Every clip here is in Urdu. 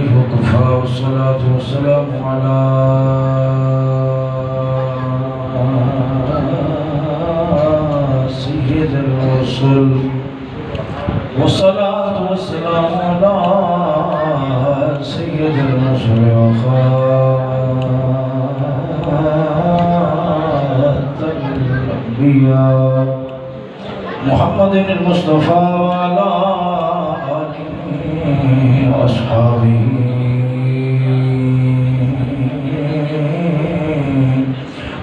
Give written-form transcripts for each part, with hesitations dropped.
عليه وكفى والصلاة والسلام على سيد الرسل والصلاة والسلام على سيد الرسل وخاتم الأنبياء محمد المصطفى وعلى آله وأصحابه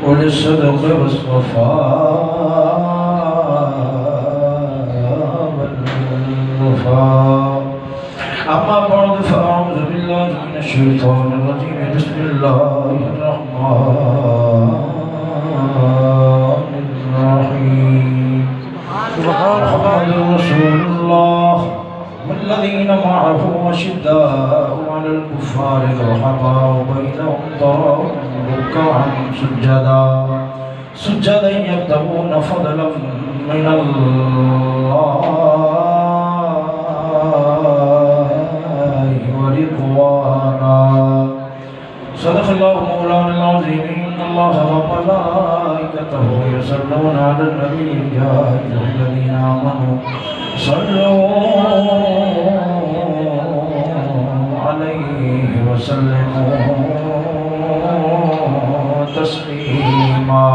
وللصدق والصفاء والوفاء. أما بعد فأعوذ بالله من الشيطان الرجيم. بسم الله الرحمن الرحيم. محمد رسول الله والذين معه أشداء على الكفار رحماء بينهم تراهم ركعا سجدا يبتغون فضلا من الله ورضوانا. صدق الله مولانا العظيم. إن الله وملائكته يصلون على النبي يا أيها الذين آمنوا صلوا عليه وسلموا تسليما.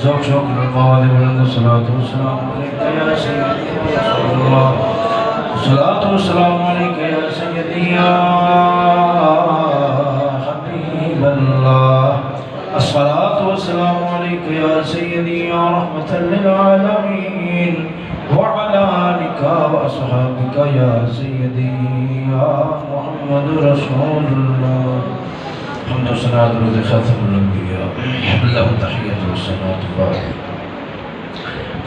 ذوق شوق المواد بلند الصلاة والسلام عليك يا سيدي يا رسول الله. الصلاة والسلام عليك يا سيدي يا حبيب الله. الصلاة والسلام عليك يا سيدي يا رحمة للعالمين وعلى آلك وأصحابك يا سيدي يا محمد رسول الله. حمد والصلاة على خاتم الأنبياء له التحية والصلاة بعد.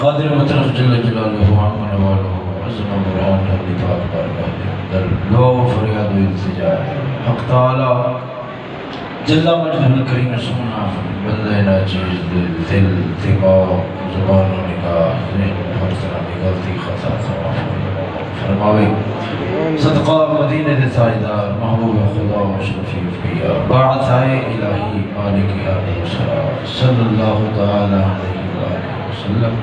قادر مطلق جل جلاله وعمل نواله وعزم برهانه بطاعة بارگاہ در دعا و فریاد و التجا حق تعالی جل مجدہ الکریم سمنا بندہ ناچیز دل دماغ زبان و نگاہ ذہن ہر طرح کی غلطی خطا فرماوے. صدقہ مدینہ تاجدار محبوب خدا و اشرفی انبیاء باعث الہی مالک علیہ السلام صلی اللہ تعالی علیہ وآلہ وسلم.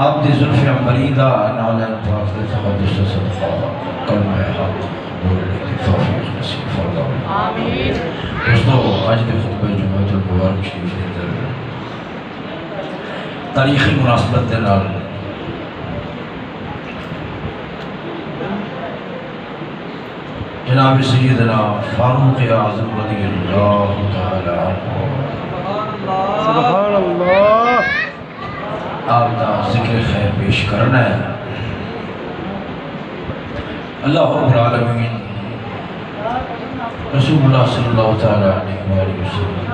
آپ دی ظلف عمریدہ نعلین پاک دے تقدس صدقہ کلمہ حق بولنے کی توفیق نصیب فرماوے. آمین. دوستو آج کے خطبہ جمعۃ المبارک شریف کے اندر تاریخی مناسبت دے نال جناب سیدنا فاروق اعظم رضی اللہ تعالی عنہ سبحان اللہ آپ دا ذکر خیر پیش کرنا ہے. اللہ رب العالمین رسول اللہ صلی اللہ تعالی علیہ وآلہ وسلم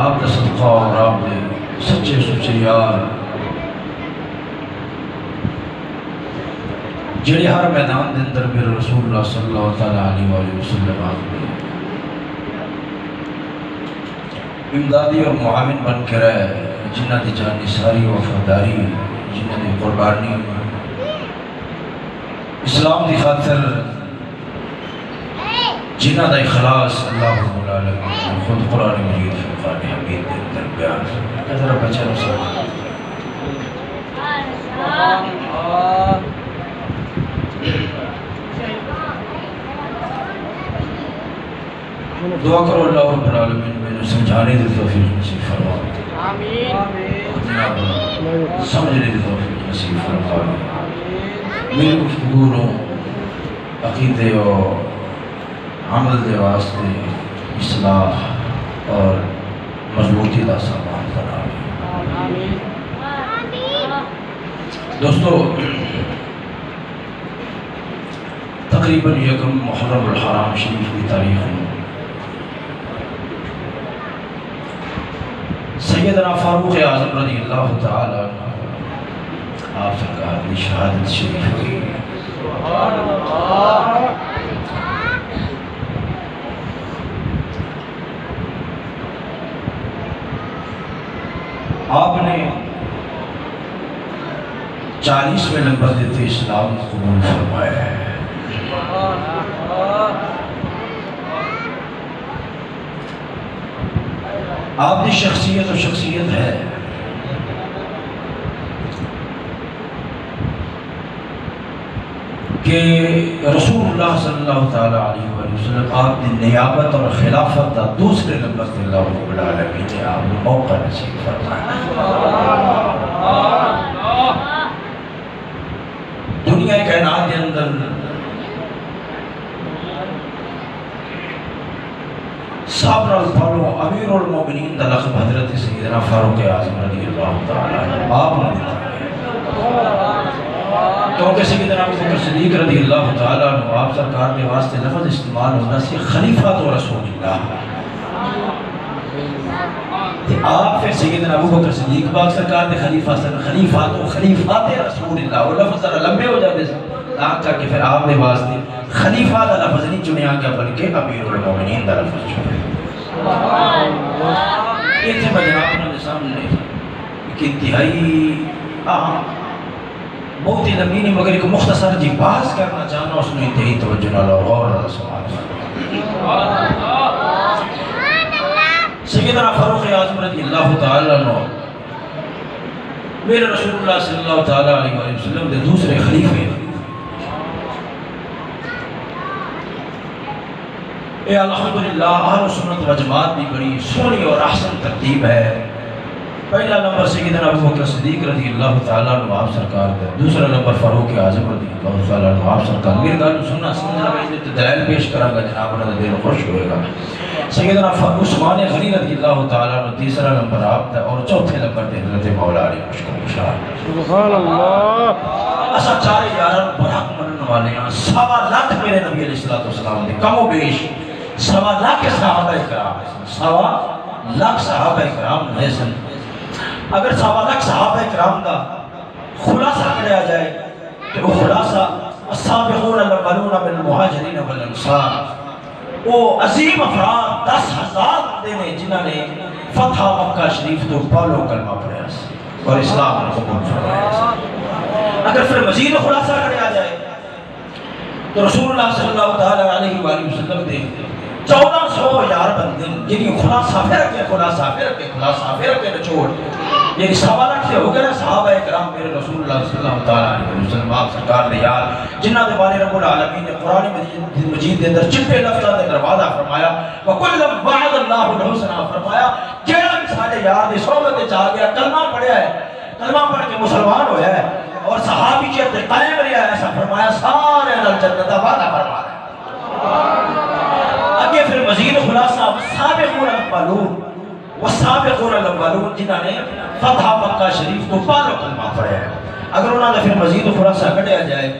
آپ دا صدقہ اور آپ دے سچے سچے یار جڑے ہر میدان دے اندر میرے رسول اللہ صلی اللہ تعالی علیہ وآلہ وسلم آپ نے امدادی اور معاون بن کے رہے جنہ دی جانی ساری وفاداری جنہ دی قربانی اسلام دی خاطر جنہ دا اخلاص اللہ رب العالمین خود قرآن مجید فرقان حمید دے اندر بیان فرمائے. ذرا بچہ نو سلام دعا کرو اللہ رب العالمین میں سمجھانے دی توفیق نصیب فرمائے. آمین. سمجھنے دی توفیق نصیب فرمائے. میری گفتگو عقیدے اور عمل دے واسطے اصلاح اور مضبوطی دا سامان بناوے. دوستو تقریباً یکم محرم الحرام شریف کی تاریخ میں سیدنا فاروق اعظم رضی اللہ تعالی عنہ آپ سرکار کی شہادت شریف ہوئی. سبحان اللہ. آپ نے 40ویں نمبر دیتے اسلام قبول فرمایا ہے۔ آپ کی شخصیت و شخصیت ہے کہ رسول اللہ صلی اللہ تعالیٰ علیہ وآلہ وسلم آپ نے نیابت اور خلافت کا دوسرے نمبر سے اللہ رب العالمین نے آپ کو موقع نصیب فرمایا۔ دنیا کائنات کے اندر صابر الفارو امیر المومنین دا لقب حضرت سیدنا فاروق اعظم رضی اللہ تعالیٰ عنہ آپ نے دیتا ہے، کیونکہ سیدنا ابو بکر صدیق رضی اللہ تعالیٰ عنہ آپ سرکار کے واسطے لفظ استعمال ہونا سی خلیفہ تو رسول اللہ، آپ پھر سیدنا ابو بکر صدیق باق سرکار کے خلیفہ تے رسول اللہ، وہ لفظ ذرا لمبے ہو جاتے ہیں تاکہ کہ پھر آپ نے واسطے خلیفہ دا لفظ نہیں چنیا گیا بلکہ امیر المومنین دا لفظ چنیا۔ یہ تھے جناب نے سامنے ایک انتہائی بہت ہی لمبی نہیں مگر ایک مختصر جی بات کرنا چاہنا، اس نے انتہائی توجہ نہ لو اور سوال سیدنا فاروق اعظم رضی اللہ تعالیٰ عنہ میرے رسول اللہ صلی اللہ تعالیٰ علیہ وآلہ وسلم دے دوسرے خلیفے، اے الحمدللہ اہل سنت و جماعت بھی بڑی سونی اور احسن ترتیب ہے۔ پہلا نمبر سیدنا ابو بکر صدیق رضی اللہ تعالیٰ عنہ آپ سرکار کا، دوسرا نمبر فاروق اعظم رضی اللہ تعالیٰ عنہ آپ سرکار۔ میرے گھر سننا سمجھنا میں اس دلائل پیش کروں گا، جناب انہوں نے دل خوش ہوئے گا۔ سیدنا عثمان غنی رضی اللہ تعالیٰ عنہ تیسرا نمبر آپ کا، اور چوتھے نمبر دے حضرت مولا علی مشکل مشاہد سبحان اللہ۔ اسا چارے یاران برحق منن والے ہیں، 1.25 لاکھ میرے نبی علیہ السلام دے کم و بیش 1.25 لاکھ صحابہ کرام، 1.25 لاکھ صحابہ کرام ہیں سن۔ اگر 1.25 لاکھ صحابہ کرام دا خلاصہ کریا جائے تو وہ خلاصہ السابقون الاولون من المہاجرین والانصار، وہ عظیم افراد 10,000 بندے نے جنہاں نے فتح مکہ شریف تو پہلو کلمہ پڑھا اور اسلام کو قبول فرمایا۔ اگر پھر مزید خلاصہ کریا جائے تو رسول اللہ صلی اللہ تعالیٰ علیہ وآلہ وسلم دے 1400 یار بندے جنہی خلاصہ پھر کے نچوڑ، یعنی 1.25 لاکھ سے ہو گئے نا صحابہ اکرام میرے رسول اللہ صلی اللہ تعالیٰ علیہ وسلم آپ سرکار نے یار جنہ دے بارے رب العالمین نے قرآن مجید دے اندر چپے لفظہ دے اندر وعدہ فرمایا وَكُلَّمْ وَعَدَ اللَّهُ الْحُسْنَى فرمایا جیڑا بھی سارے یار دے صحبت دے چاہ گیا کلمہ پڑھیا ہے، کلمہ پڑھ کے مسلمان ہویا ہے اور صحابیت قائم رہا ہے، ایسا فرمایا سارے الجنت وعدہ فرما رہا ہے۔ آگے پھر مزید خلاصہ سابقون الاولون والسابقون الاولون جنہاں نے فتح مکہ شریف تو پہلو کلمہ پڑھا ہے، اگر انہوں نے پھر مزید خلاصہ کٹیا جائے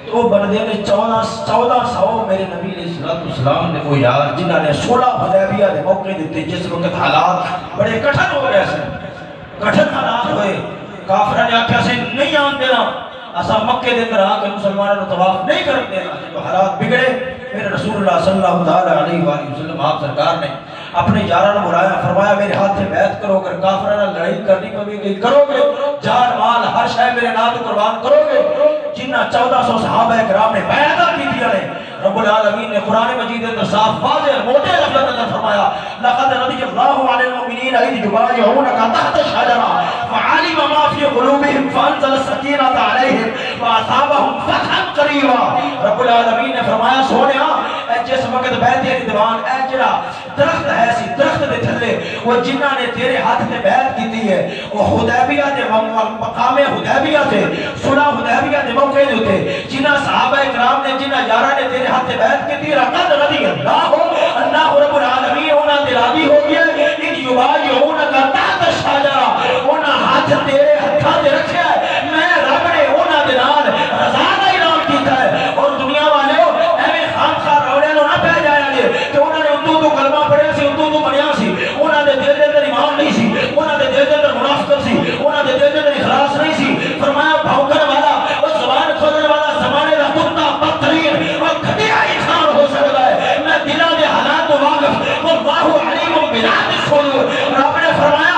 تو وہ بندے نے 1400 میرے نبی علیہ السلام نے وہ یار جنہاں نے 16 حدیبیہ دے موقع دیتے جس وقت حالات بڑے کٹھن ہو گئے سے، کٹھن حالات ہوئے، کافرہ نے آکھیا سے نہیں آن دینا، اسا مکہ دے اندر آ کے مسلمانوں کو طواف نہیں کرنے دینا، جو حالات بگڑے میرے رسول اللہ صلی اللہ تعالیٰ علیہ وآلہ وسلم آپ سرکار نے اپنے یاران بلایا، فرمایا میرے ہاتھ سے بیعت کرو، اگر کافرانہ لڑائی کرنی پوے گی کرو گے، جان مال ہر شے میرے نام قربان کرو گے، جنہ 1400 صحابہ کرام نے بیعت کی تھی نے رب العالمین نے قرآن مجید اندر صاف واضح موٹے لفظ اندر فرمایا لقد رضی اللہ علی المؤمنین اذ یبایعونک تحت الشجرہ فعلم ما فی قلوبہم فانزل السکینۃ علیہم واصابہم فتحا قریبا۔ رب العالمین نے فرمایا سونیا اے جس وقت بیعت دی دیوان اے جڑا درخت ہے سی درخت دے تھلے وہ جنہاں نے تیرے ہاتھ تے بیعت کیتی ہے وہ حدیبیہ دے مقام حدیبیہ تھے، صلح حدیبیہ دے موقع دے تے جنہاں صحابہ کرام نے جنہاں یاراں نے تیرے ہاتھ تے بیعت کیتی لقد رضی اللہ رب العالمین انہاں تے راضی ہو گیا ان یبایعونک تحت الشجرہ انہاں ہاتھ تیرے ہتھاں تے رکھیا ہے، میں رب نے انہاں دے نال رضا دا اعلان کیتا ہے اور دنیا والے ایویں خام خواہ روڑے نو نہ پہ جایا جے کہ انہاں نے تو کلمہ پڑھیا سی تو بنیا سی، انہاں دے دل دے اندر ایمان نہیں سی، انہاں دے دل دے اندر منافقت سی، انہاں دے دل دے اندر اخلاص نہیں سی، فرمایا بھونکن والا اور زبان کھولنے والا زمانے دا کتا بدترین اور گھٹیا انسان ہو سکتا ہے، میں دلاں دے حالات تو واقف واللہ علیم بذات الصدور۔ رب نے فرمایا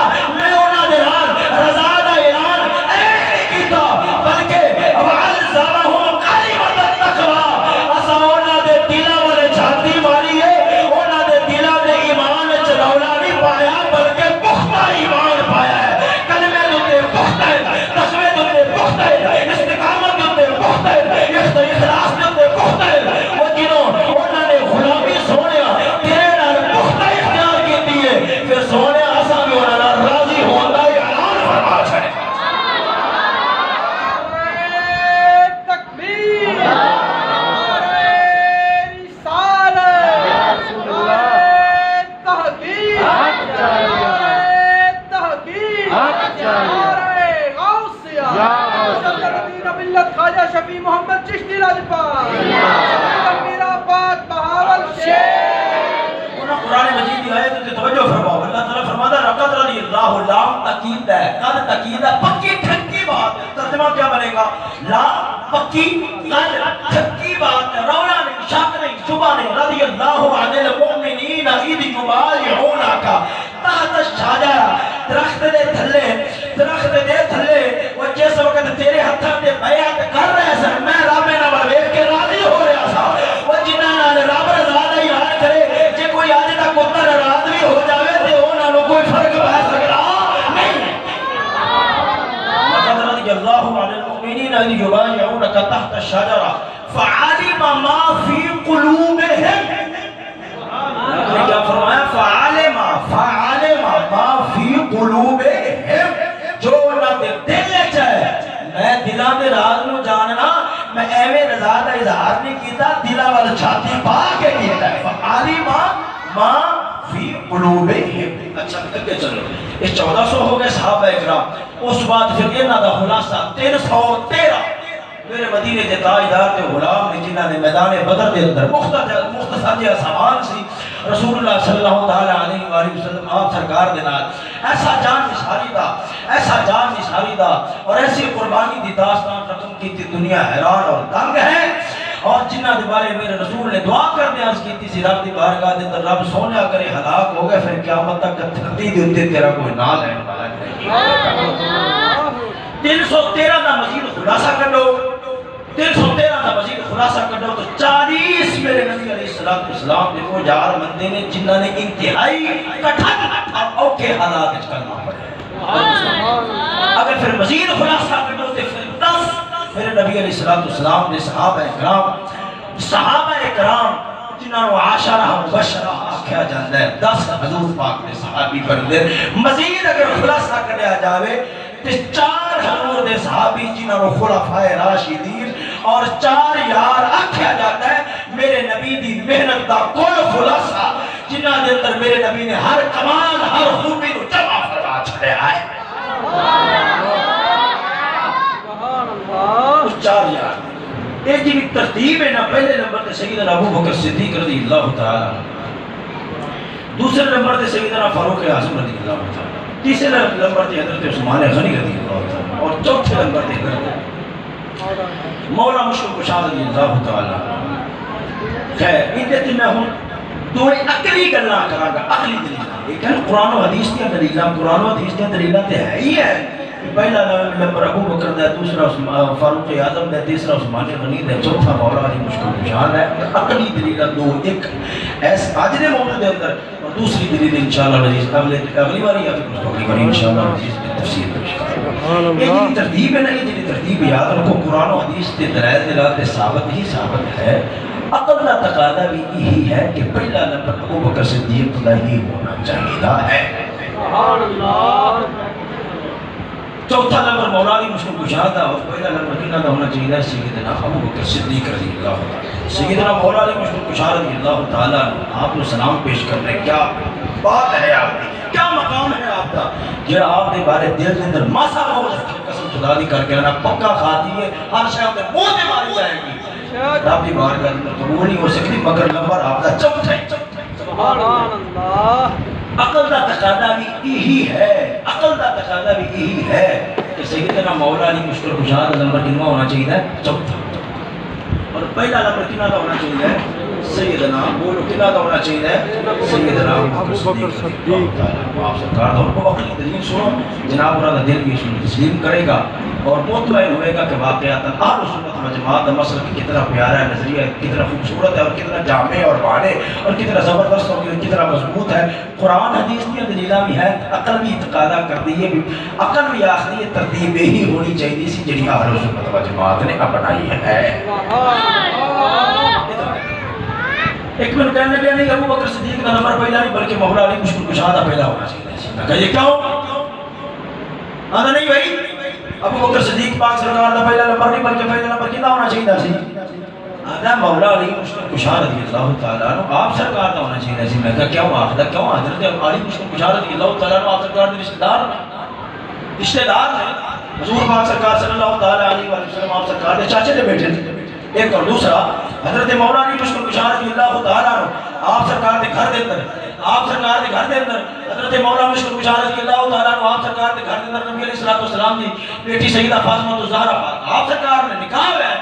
لجپال میرا بات بہاول شیر قرآن مجید کی آیت تے توجہ فرماؤ. اللہ تعالیٰ فرماتا ہے لقد رضی اللہ لام تاکید ہے, قد تاکید ہے, پکی ٹھنکی بات ہے. ترجمہ کیا بنے گا؟ لام پکی, قد ٹھنکی بات ہے, رونا نہیں, شک نہیں, شبہ نہیں. رضی اللہ عن المؤمنین اذ یبایعونک تحت الشجرہ, درخت دے تھلے, درخت دے تھلے وہ جس وقت تیرے ہتھاں تے بیعت کر رہے سن, میں رب نال ویکھ کے راضی ہو رہا سا. وہ جنہاں نال رب رضا دا یاد کرے, جے کوئی اج تک پتر ناراض بھی ہو جاوے تے انہاں نوں کوئی فرق پہ سکدا نہیں. لقد رضی اللہ عن المؤمنین اذ یبایعونک تحت الشجرہ فعلم ما فی قلوبہم. کیا فرمایا؟ فعلم ما فی قلوبہم, جو انہاں دے دل وچ ہے. میں دلاں دے راز نو جاننا, میں ایویں رضا دا اظہار نہیں کیتا, دلاں وال چھاتی پا کے کیتا ہے. فعلم ما فی قلوبہم. اچھا اگے چلو, یہ 1400 ہو گئے صحابہ اکرام. اس بعد پھر انہاں دا خلاصہ 313 میرے مدینے کے تاجدار تے غلام نے جنہاں نے میدان بدر دے اندر مختصر جہا سامان سی رسول اللہ صلی اللہ تعالی علیہ وآلہ وسلم آپ سرکار دے نال ایسا جان نثاری دا, ایسا جان نثاری دا اور ایسی قربانی دی داستان رقم کی تھی. دنیا حیران اور دنگ ہے. اور جنہاں دے بارے میرے رسول نے دعا کر دیا اس کی سی رب دی بارگاہ دے اندر, رب سونیا کرے ہلاک ہو گئے پھر قیامت تک دھرتی دے اوتے تیرا کوئی نام لینے والا نہیں. 313 دا مزید خلاصہ کڈو, 313 دا مزید خلاصہ کڈو تو 40 میرے نبی علیہ السلام دے وہ یار بندے نے جنہاں نے انتہائی کٹھن اور اوکھے حالات وچ کلمہ پڑھیا. اگر پھر مزید خلاصہ کڈو تے پھر 10 میرے نبی علیہ السلام دے صحابہ کرام جنہاں نو عاشرہ مبشرہ آکھیا جاندا ہے, 10 حضور پاک دے صحابی بندے. مزید اگر خلاصہ کڈیا جاوے تے 4 حضور دے صحابی جنہاں نو خلفائے راشدین اور 4 یار آکھیا جاتا ہے. میرے نبی دی محنت دا کل خلاصہ جنہاں دے اندر میرے نبی نے ہر کمال ہر خوبی نو جمع فرما چھڑیا ہے. اس 4 یار ایک جی ترتیب ہے نا, پہلے نمبر تے سیدنا ابو بکر صدیق رضی اللہ تعالی, دوسرے نمبر تے سیدنا فاروق اعظم رضی اللہ تعالی, تیسرے نمبر تے حضرت عثمان غنی رضی اللہ تعالی, اور چوتھے نمبر تے حضرت مولا مشکل کشا رضی اللہ تعالی. خیر ان دے میں ہوں دو عقلی گلاں کراں گا, عقلی دلیل. ایک ہے قرآن و حدیث دی دلیل, قرآن و حدیث دی دلیل تے ہے ہی ہے. پہلا نمبر ابو بکر دا, دوسرا فاروق اعظم دا, تیسرا عثمان غنی دا, چوتھا مولا علی مشکل کشا ہے. عقلی دلیل دو, ایک ایس اج دے موضوع دے اندر, اور دوسری دلیل انشاءاللہ عزیز اگلی باری یا پھر اگلی باری انشاءاللہ عزیز کی تفسیر پیش. یہ جی ترتیب ہے نا, یہ جی ترتیب یاد رکھو, قرآن و حدیث کے دلائل دلالت ثابت ہی ثابت ہے. عقل کا تقاضا بھی یہی ہے کہ پہلا نمبر ابو بکر صدیق کا ہی ہونا چاہیے ہے. سبحان اللہ. چوتھا نمبر مولا علی مشکل کشا تھا, اور پہلا نمبر کنہ کا ہونا چاہیے سیدنا ابو بکر صدیق رضی اللہ تعالیٰ. سیدنا مولا علی مشکل کشا رضی اللہ تعالیٰ آپ کو سلام پیش کرنے, کیا بات ہے آپ کی, کیا مقام ہے آپ کا, جو آپ نے بارے دل کے اندر ماسا موج رکھے, قسم خدا دی کر کے آنا پکا کھاتی ہے, ہر شے اندر منہ سے ماری جائے گی, رب کی بارگاہ اندر قبول نہیں ہو سکتی, مگر نمبر آپ کا چوتھا ہے. سبحان اللہ. عقل دا تقاضا بھی یہی ہے, عقل دا تقاضا بھی یہی ہے کہ سیدنا مولا علی مشکل کشا نمبر کنواں ہونا چاہیے, چوتھا. اور پہلا نمبر کنہ کا ہونا چاہیے سیدنا, بولو کنہ کا ہونا چاہیے سیدنا ابو بکر صدیق. آپ سرکار دور کو عقلی دلیل سنو, جناب انہوں کا دل بھی تسلیم کرے گا اور مطمئن ہوئے گا کہ واقعات اہل سنت و جماعت کا مسلک کتنا پیارا ہے, نظریہ کتنا خوبصورت ہے, اور کتنا جامع اور بانے, اور کتنا زبردست اور کتنا مضبوط ہے. قرآن حدیث کی دلیلہ بھی ہے, عقل بھی تقاضا کرتی ہے, عقل بھی آخری ترتیب ہی ہونی چاہیے سی جڑی اہل سنت و جماعت نے اپنائی ہے. ایک منٹ کہنے لگے نہیں ابو بکر صدیق کا نمبر پہلا نہیں بلکہ مولا علی مشکل کشا دا پہلا ہونا چاہیے. میں کہا یہ کیوں آدھا نہیں بھائی, ابو بکر صدیق پاک سرکار دا پہلا نمبر نہیں بلکہ پہلا نمبر کتنا ہونا چاہیے سی, آدھا مولا علی مشکل کشا رضی اللہ تعالیٰ عنہ آپ سرکار دا ہونا چاہیے سی. میں کہا کیوں آخدہ, کیوں حضرت علی مشکل کشا رضی اللہ تعالیٰ عنہ آپ سرکار دے رشتہ دار ہیں, حضور پاک سرکار صلی اللہ تعالیٰ علیہ وسلم آپ سرکار دے چاچے دے بیٹھے تھے. ایک اور دوسرا حضرت مولا علی مشکل کشا رضی اللہ تعالیٰ عنہ آپ سرکار دے گھر دے اندر حضرت مولا مشکل کشا رضی اللہ تعالیٰ عنہ آپ سرکار دے گھر دے اندر نبی علیہ السلام دی بیٹی سیدہ فاطمہ الزہرا آپ سرکار نے نکاح ہے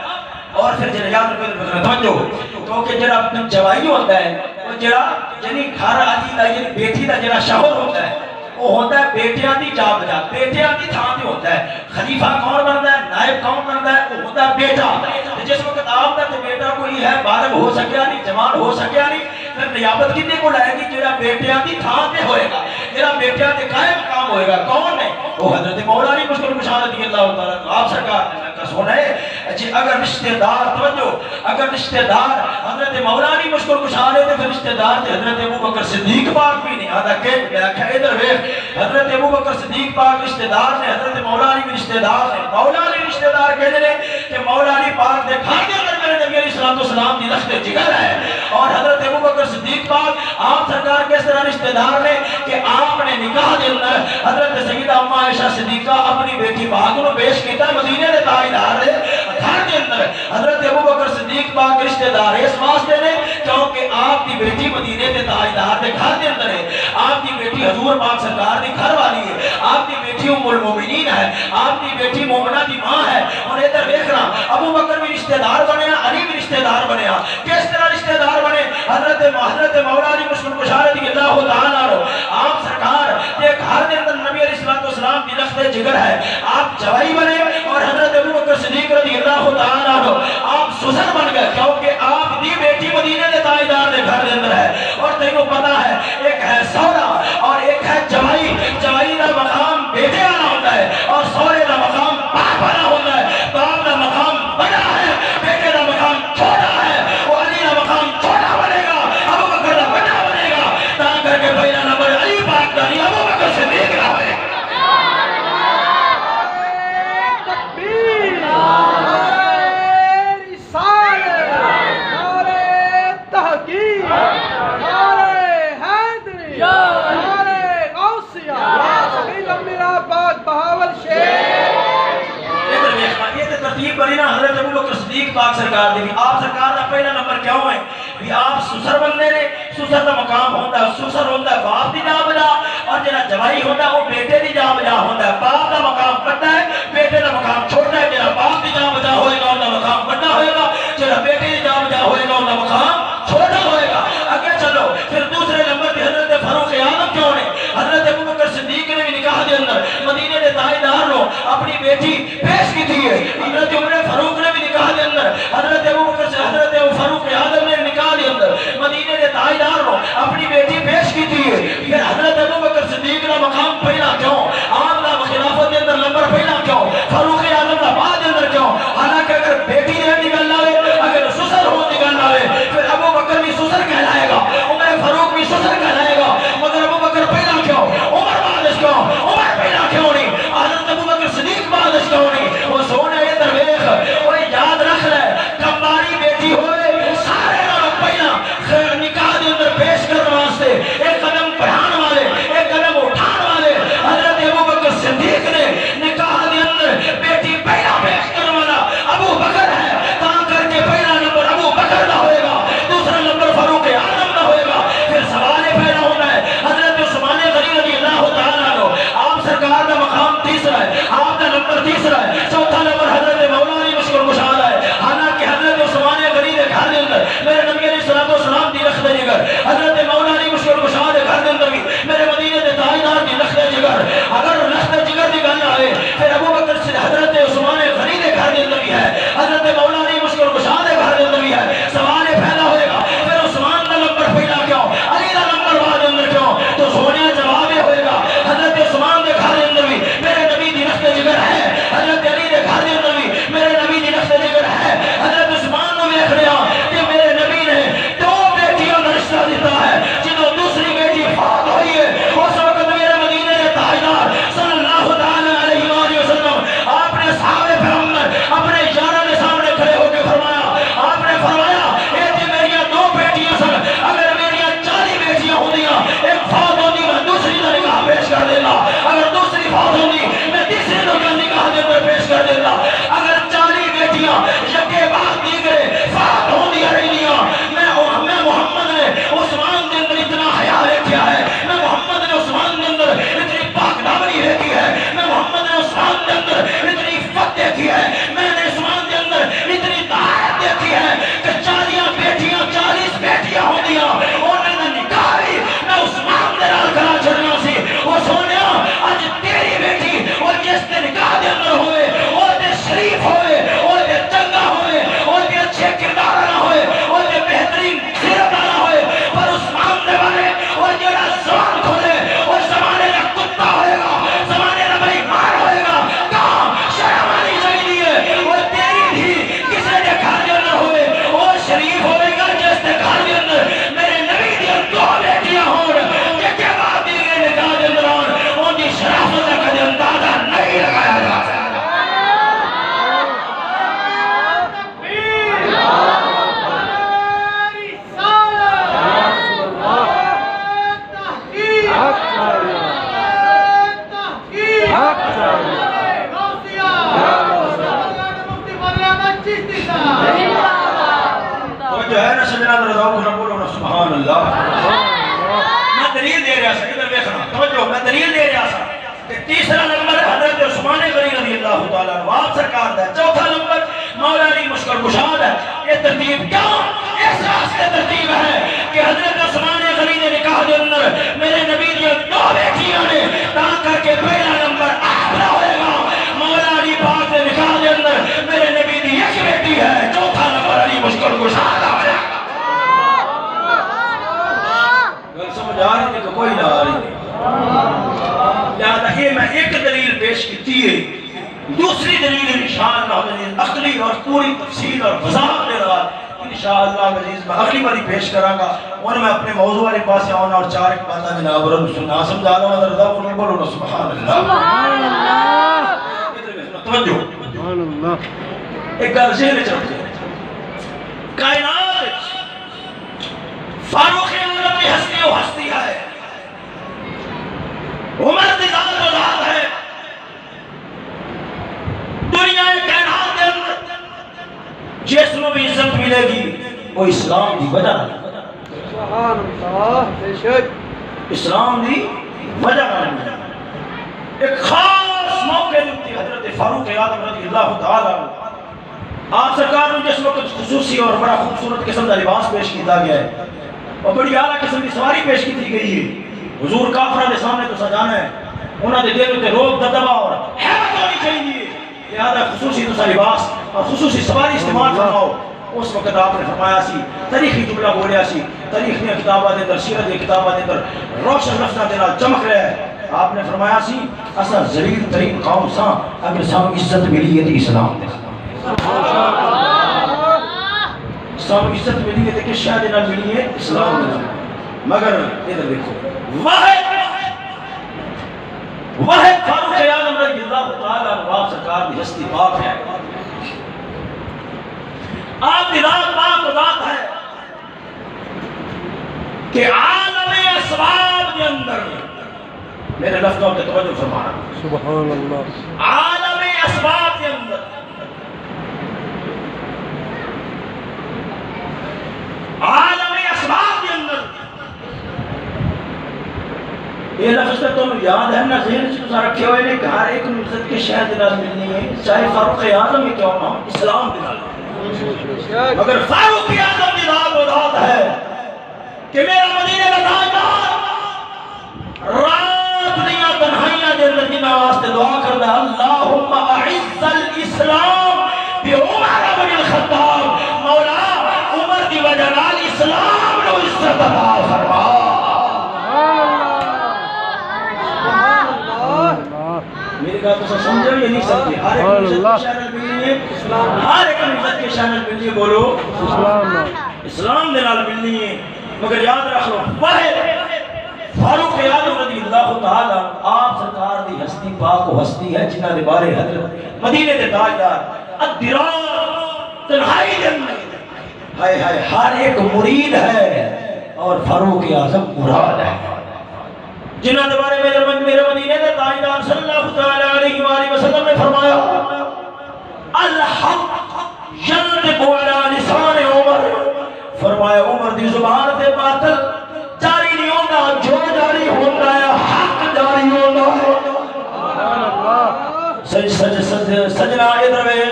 اور پھر جڑا یاد رکھو توجہ کیونکہ جڑا جوائی ہوتا ہے وہ جڑا یعنی گھر والی دا یعنی بیٹی دا جڑا شوہر ہوتا ہے وہ ہوتا ہے بیٹیاں دی جا بجا بیٹیاں دی تھان تے ہوتا ہے خلیفہ کون بنتا ہے نائب کون بنتا ہے وہ ہوتا ہے بیٹا جس وقت آپ دا تے بیٹا کوئی ہے بالغ ہو سکیا نہیں جوان ہو سکیا نہیں پھر نیابت کتنے کو لائے گی جڑا بیٹیاں دی تھان تے ہوئے گا جڑا بیٹیاں دے قائم کام ہوئے گا کون ہے وہ حضرت مولا علی مشکل کشا رضی اللہ تعالیٰ آپ سرکار کا سونا ہے جی اگر رشتہ دار توجہ اگر رشتہ دار حضرت مولا علی مشکل کشا رہے تھے پھر رشتہ دار تھے حضرت ابو بکر صدیق پاک بھی نہیں آدھا کہ میں کہا ادھر ویکھ حضرت ابو بکر صدیق پاک رشتہ دار نے حضرت مولا علی بھی رشتہ دار نے مولا علی رشتہ دار کہتے ہیں کہ مولا علی پاک دے گھر کے اندر میرے نبی علیہ السلام دی رشتہ جگر ہے اور حضرت ابو بکر صدیق پاک آپ سرکار کس طرح رشتہ دار نے کہ آپ نے نکاح دے اندر حضرت سیدہ اما عائشہ صدیقہ اپنی بیٹی پاک کو پیش کیتا مدینے دے تاجدار دے گھر کے اندر حضرت ابو بکر صدیق پاک رشتہ دار اس واسطے نے کیونکہ آپ کی بیٹی مدینے دے تاجدار دے گھر کے اندر ہے آپ کی بیٹی حضور پاک سرکار دی گھر والی ہے آپ کی بیٹی ام المومنین ہے آپ کی بیٹی مومنہ دی ماں ہے اور ادھر دیکھنا ابو بکر بھی رشتہ دار بنیا علی بھی رشتہ دار بنیا کس طرح رشتہ دار بنے حضرت مولا علی مشکل کشا رضی اللہ تعالیٰ عنہ آپ سرکار کے گھر کے اندر نبی علیہ السلام کی رشتہ جگر ہے آپ جوائی بنے اور حضرت ابو بکر صدیق رضی اللہ تعالیٰ عنہ آپ سسر بن گئے کیونکہ آپ دی بیٹی مدینے دے تاجدار دے گھر کے اندر ہے اور تینوں پتا ہے ایک ہے سودا اور ایک ہے جوائی جوائی دا مقام بیٹے والا ہوتا ہے اور سورے دا مقام باپ والا ہوتا ہے باپ دا مقام بڑا ہے بیٹے دا مقام چھوٹا ہے وہ علی دا مقام چھوٹا بنے گا ابو بکر دا بڑا بنے گا تا کر کے پہلا نمبر علی پاک دا نہیں ابو بکر صدیق دا ہوئے بنی نا حضرت ابو بکر صدیق پاک سرکار دی آپ سرکار دا پہلا نمبر کیوں ہے بھی آپ سسر بندے نے سسر دا مقام ہوتا ہے سسر ہوتا ہے باپ دی جا بجا اور جنہ جوائی ہوتا ہے وہ بیٹے دی جا بجا ہوتا ہے باپ دا مقام بڑا ہے بیٹے دا مقام چھوٹا ہے جنہ باپ دی جا بجا ہوئے گا ان دا مقام بڑا ہوئے گا جنہ بیٹے دی جا بجا ہوئے گا ان دا مقام چھوٹا ہوئے گا آگے چلو پھر دوسرے نمبر پہ حضرت فاروق اعظم کیوں نے حضرت ابو بکر صدیق نے بھی نکاح دے اندر مدینے دے تاجدار لو اپنی بیٹی پیش کی تھی ہے حضرت عمر فاروق نے بھی نکاح دے اندر حضرت ابو بکر سے حضرت فاروق اعظم نے نکاح دے اندر مدینے دے تاجدار لو اپنی بیٹی پیش کی تھی ہے پھر حضرت ابو بکر صدیق کا مقام پہلا کیوں آپ کا خلافت دے اندر نمبر پہلا کیوں فاروق اعظم کا بعد دے اندر کیوں حالانکہ اگر بیٹی نے نکل آئے اگر سسر ہو نکل آئے پھر ابو بکر بھی سسر کہلائے گا عمر فاروق بھی سسر کہلائے گا مگر ابو بکر پہلا کیوں عمر بادش کیوں عمر پہلا کیوں نہیں حضرت ابو بکر صدیق بادش کیوں نہیں وہ سونے ادھر ویکھ وہ یاد رکھ لے کم دیکھنا توجہ میں دلیل دے رہا تھا کہ تیسرا نمبر حضرت عثمان غنی رضی اللہ تعالیٰ عنہ آپ سرکار دا چوتھا نمبر مولا علی مشکل کشاد ہے یہ ترتیب کیا اس راستے ترتیب ہے کہ حضرت عثمان غنی نے نکاح دے اندر میرے نبی نے دو بیٹیاں نے تا کر کے پہلا نمبر آپ نہ ہوئے گا مولا علی پاک نے نکاح دے اندر میرے نبی دی ایک بیٹی ہے چوتھا نمبر علی مشکل کشاد ہے گل سمجھ آ رہی ہے کہ کوئی نہ آ رہی ہے لہذا یہ میں ایک دلیل پیش کی ہے دوسری دلیل انشاءاللہ عقلی اور پوری تفصیل اور وضاحت دے رہا انشاءاللہ عزیز میں اگلی باری پیش کراں گا اور میں اپنے موضوع والے پاس آؤں اور چار ایک باتیں جناب رب سنا سمجھا رہا ہوں رضا کو بولو سبحان اللہ سبحان اللہ توجہ سبحان اللہ ایک گل ذہن وچ رکھو کائنات فاروق اعظم کی ہستی و ہستی ہے عمر دی ذات و ذات ہے دنیا کائنات کے اندر جس میں بھی عزت ملے گی وہ اسلام دی وجہ ہے سبحان اللہ بے شک اسلام دی وجہ ہے ایک خاص موقع دیتی حضرت فاروق اعظم رضی اللہ تعالیٰ آپ سرکار نے جس وقت خصوصی اور بڑا خوبصورت قسم کا لباس پیش کیا گیا ہے اور بڑی اعلیٰ قسم کی سواری پیش کی گئی ہے حضور کافرہ کے سامنے تو سجانا ہے انہوں نے دل تے روب دبا اور حیرت ہونی چاہیے لہذا خصوصی دوسرا لباس اور خصوصی سواری استعمال فرماؤ اس وقت آپ نے فرمایا سی تاریخی جملہ بولیا سی تاریخ نے کتاباں دے اندر سیرت کی کتاباں دے اندر روشن لفظاں دے نال چمک رہا ہے آپ نے فرمایا سی اسا ذلیل ترین قوم سا اگر سانو عزت ملی ہے تو اسلام دے سانو عزت ملی ہے تو کس شاہ دے نال ملی ہے اسلام دے مگر ادھر دیکھو واحد فاروق اعظم رضی اللہ تعالیٰ عنہ سرکار کی ہستی پاک ہے آپ کی ذات پاک و ذات ہے کہ عالم اسباب کے اندر میرے لفظوں کے توجہ فرمانا سبحان اللہ عالم اسباب کے اندر عالم اسباب کے اندر یہ لفظ تو تمہیں یاد ہے نا ذہن سے تو رکھے ہوئے نے کہ ہر ایک عزت کے شہر دلال ملنی ہے چاہے فاروق اعظم ہی کیوں نہ اسلام دلال مگر فاروق اعظم کی ذات و ذات ہے کہ میرا مدینے کا تاجدار رات دیا تنہائیاں دے اندر جنہ واسطے دعا کرتا اللہم اعز الاسلام بعمر بن الخطاب مولا عمر کی وجہ نال اسلام نو عزت عطا فرما میری بات تو سمجھو یہ نہیں سمجھے ہر ایک عزت کے شانل ملنی ہے ہر ایک عزت کے شانل ملنی ہے بولو اسلام دے نال ملنی ہے مگر یاد رکھ لو واحد فاروق اعظم رضی اللہ تعالیٰ آپ سرکار دی ہستی پاک و ہستی ہے جنہ دے بارے حضرت مدینے دے تاجدار الدرار تنہائی دے اندر ہائے ہائے ہر ایک مرید ہے اور فاروق اعظم مراد ہے جنہ دے بارے میرے مدینے دے تاجدار صلی اللہ تعالیٰ علیہ وآلہ وسلم نے فرمایا الحق ینطق علی لسان عمر فرمایا عمر دی زبان سے باطل جاری نہیں ہوتا جو جاری ہوتا ہے حق جاری ہوتا ہے سجنا ادھر میں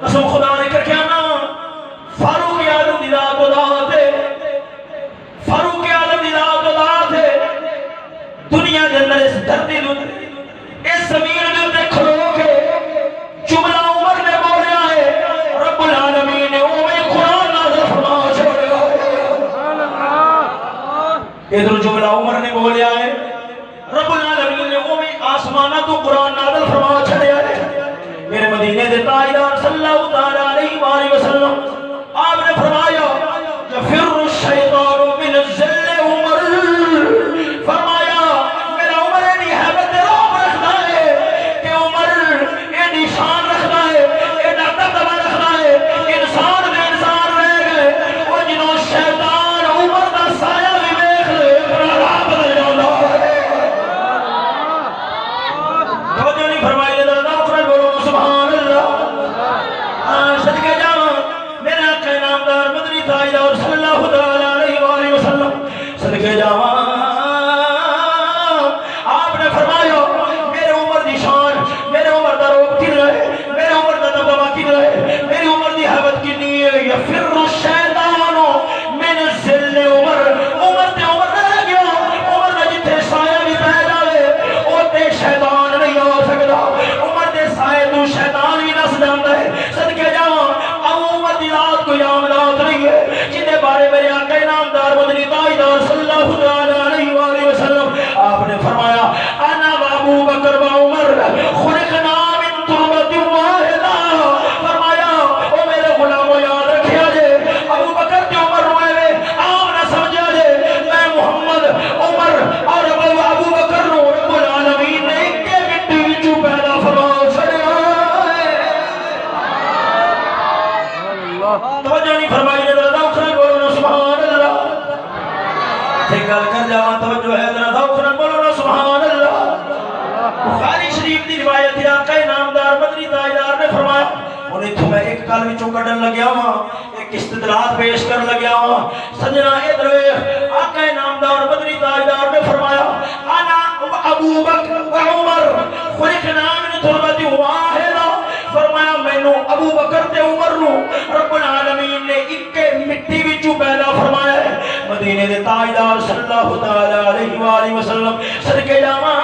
قسم خدا نے کر کے آنا فاروق اعظم دی ذات و ذات ہے فاروق اعظم دی ذات و ذات ہے دنیا کے اندر اس دھرتی اس زمین کے اندر کھلو کے جملہ عمر نے بولیا ہے رب العالمین نے اوہ قرآن نازل فرما چھوڑا ہے ادھر جملہ عمر نے بولیا ہے رب العالمین نے اوہ آسمانہ تو قرآن نازل فرما چھڑیا ہے میرے مدینے دے تاجدار صلی اللہ تعالیٰ علیہ وآلہ وسلم آپ نے فرمایا یفر الشیطان من الذل عمر فرمایا شیطان عمر دا سایہ بھی دیکھ لے اپنا بارے میرے آقا نامدار مدنی تاجدار صلی اللہ علیہ وآلہ وسلم آپ نے فرمایا انا و ابو بکر و عمر خلقنا من تربت واحدہ. فرمایا او میرے غلامو یاد رکھیا جے ابو بکر تے عمر روئے وے آپ نہ سمجھا جے میں محمد عمر اور ابو بکر نو رب العالمین نے ایک مٹی وچوں پیدا فرما چھڑیا ہے. توجہ نہیں فرمائی نے ذرا ذوق سے بولو نا سبحان اللہ. تے گل کر جاواں توجہ ہے ذرا ذوق سے بولو نا سبحان اللہ. بخاری شریف دی روایت ہے آقا نامدار مدنی تاجدار نے فرمایا انہیں تو میں ایک گل وچوں کڈن لگیا ہاں ایک استدلال پیش کر لگیا ہاں. سجنا ادھر ویکھ آقا نامدار مدنی تاجدار نے فرمایا انا ابو بکر و عمر خلقنا من تربت واحدہ. فرمایا مینوں ابو بکر تے عمر نو رب العالمین نے ایک مٹی وچوں پیدا فرمایا ہے. مدینے دے تاجدار صلی اللہ تعالی علیہ وآلہ وسلم صدقے جاواں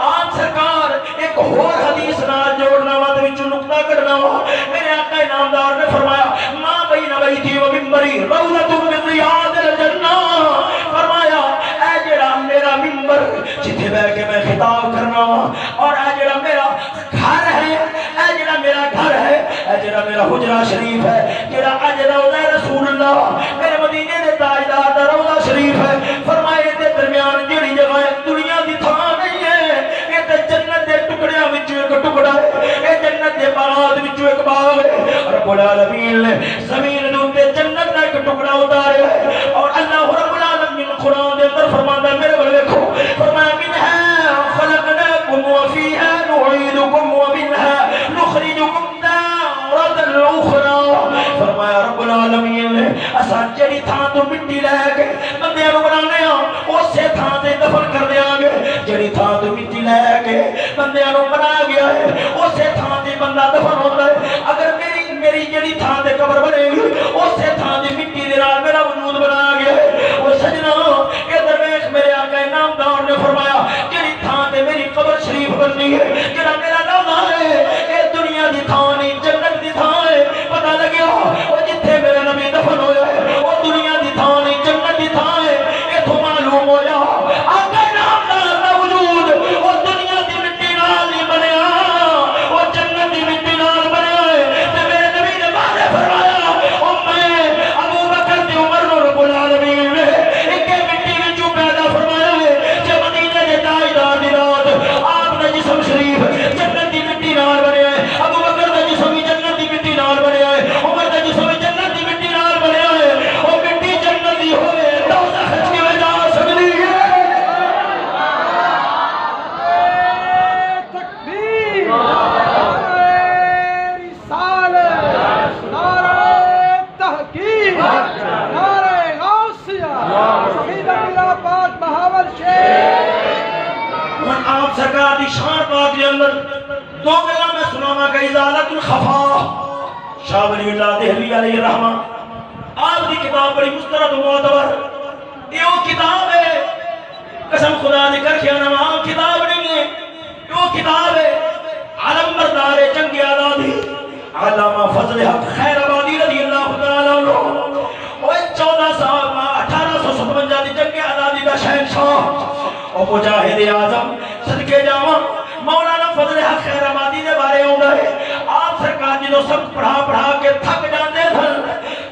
آپ سرکار ایک اور حدیث نال جوڑنا وا تے وچوں نقطہ کڈنا وا. میرے آقا نامدار نے فرمایا ما بین بیتی و منبری روضۃ من ریاض الجنہ. فرمایا اے جڑا میرا منبر جتھے بیٹھ کے میں خطاب کرنا وا اور اے جڑا میرا گھر ہے اے جڑا میرا گھر ہے اے جڑا میرا حجرہ شریف ہے جڑا اج روضہ رسول اللہ میرے مدینے دے تاجدار دا روضہ شریف ہے. فرمایا دے درمیان جڑی جگہ ہے دنیا دی تھاں نہیں ہے یہ تے جنت دے ٹکڑیاں وچوں ایک ٹکڑا ہے اے جنت دے باغات وچوں ایک باغ ہے. رب العالمین نے زمین دے اوپر جنت دا ایک ٹکڑا اتاریا ہے اور اللہ رب العالمین قرآن دے اندر فرماندا ہے میرے ول دیکھو فرمایا منها خلقناکم وفیہا نعیدکم ومنها نخرجکم تارۃ اخری. فرمایا رب العالمین نے اساں جڑی تھاں تو مٹی لے کے بندیاں نوں بنانے ہاں اسی تھاں تے دفن کر دیاں گے. جڑی تھاں تو مٹی لے کے بندیاں نوں بنایا گیا ہے اسی تھاں تے بندہ دفن ہوتا ہے. اگر میری جڑی تھاں تے قبر بنے گی اسی تھاں تے مٹی دے نال میرا وجود بنایا گیا ہے. او سجنا ادھر ویکھ میرے آقا نامدار نے فرمایا جڑی تھاں تے میری قبر شریف بننی ہے جڑا میرا روضہ ہے اے دنیا دی تھاں نہیں جنت دی تھاں ہے. پتہ لگیا او جتھے میرا نبی دفن ہویا ہے او دنیا دی تھاں نہیں جنت دی تھاں ہے. ایتھوں معلوم ہویا آقا نامدار دا وجود او دنیا دی مٹی نال نہیں بنیا او جنت دی مٹی نال بنیا ہے. تے میرے نبی نے واضح فرمایا او میں ابو بکر تے عمر نو رب العالمین نے ایک مٹی وچوں پیدا فرمایا ہے. جے مدینے دے تاجدار دی رات آپ دا جسم شریف جنت دی مٹی نال بنیا ہے. ابو بکر دا جسم بھی جنت دی مٹی نال بنیا ہے. عمر دا جسم بھی جنت دی مٹی نال بنیا ہے. او مٹی جنت دی ہوئے روضہ کھچ کے جا سکدی ہے. تکبیر رسالت نعرہ تحقیق نعرہ غوثیہ شہید الہٰباد بہاول شیخ. من آپ سرکار دی شان پاک کے اندر دو گلاں میں سناواں گا. ازالت الخفا شاہ ولی اللہ دہلوی علیہ الرحمہ آپ دی کتاب بڑی مستند و معتبر. یہ وہ کتاب ہے قسم خدا دی کر کے عام کتاب نہیں ہے. یہ وہ کتاب ہے علم بردار جنگ آزادی علامہ فضل حق خیر آبادی رضی اللہ تعالیٰ عنہ. وہ 14 سال 1857 دی جنگ آزادی دا شہنشاہ اور مجاہد اعظم صدقے جاواں مولانا فضل حق خیر آبادی دے بارے ہوندا ہے. آپ سرکار جدوں سب پڑھا کے تھک جاندے سن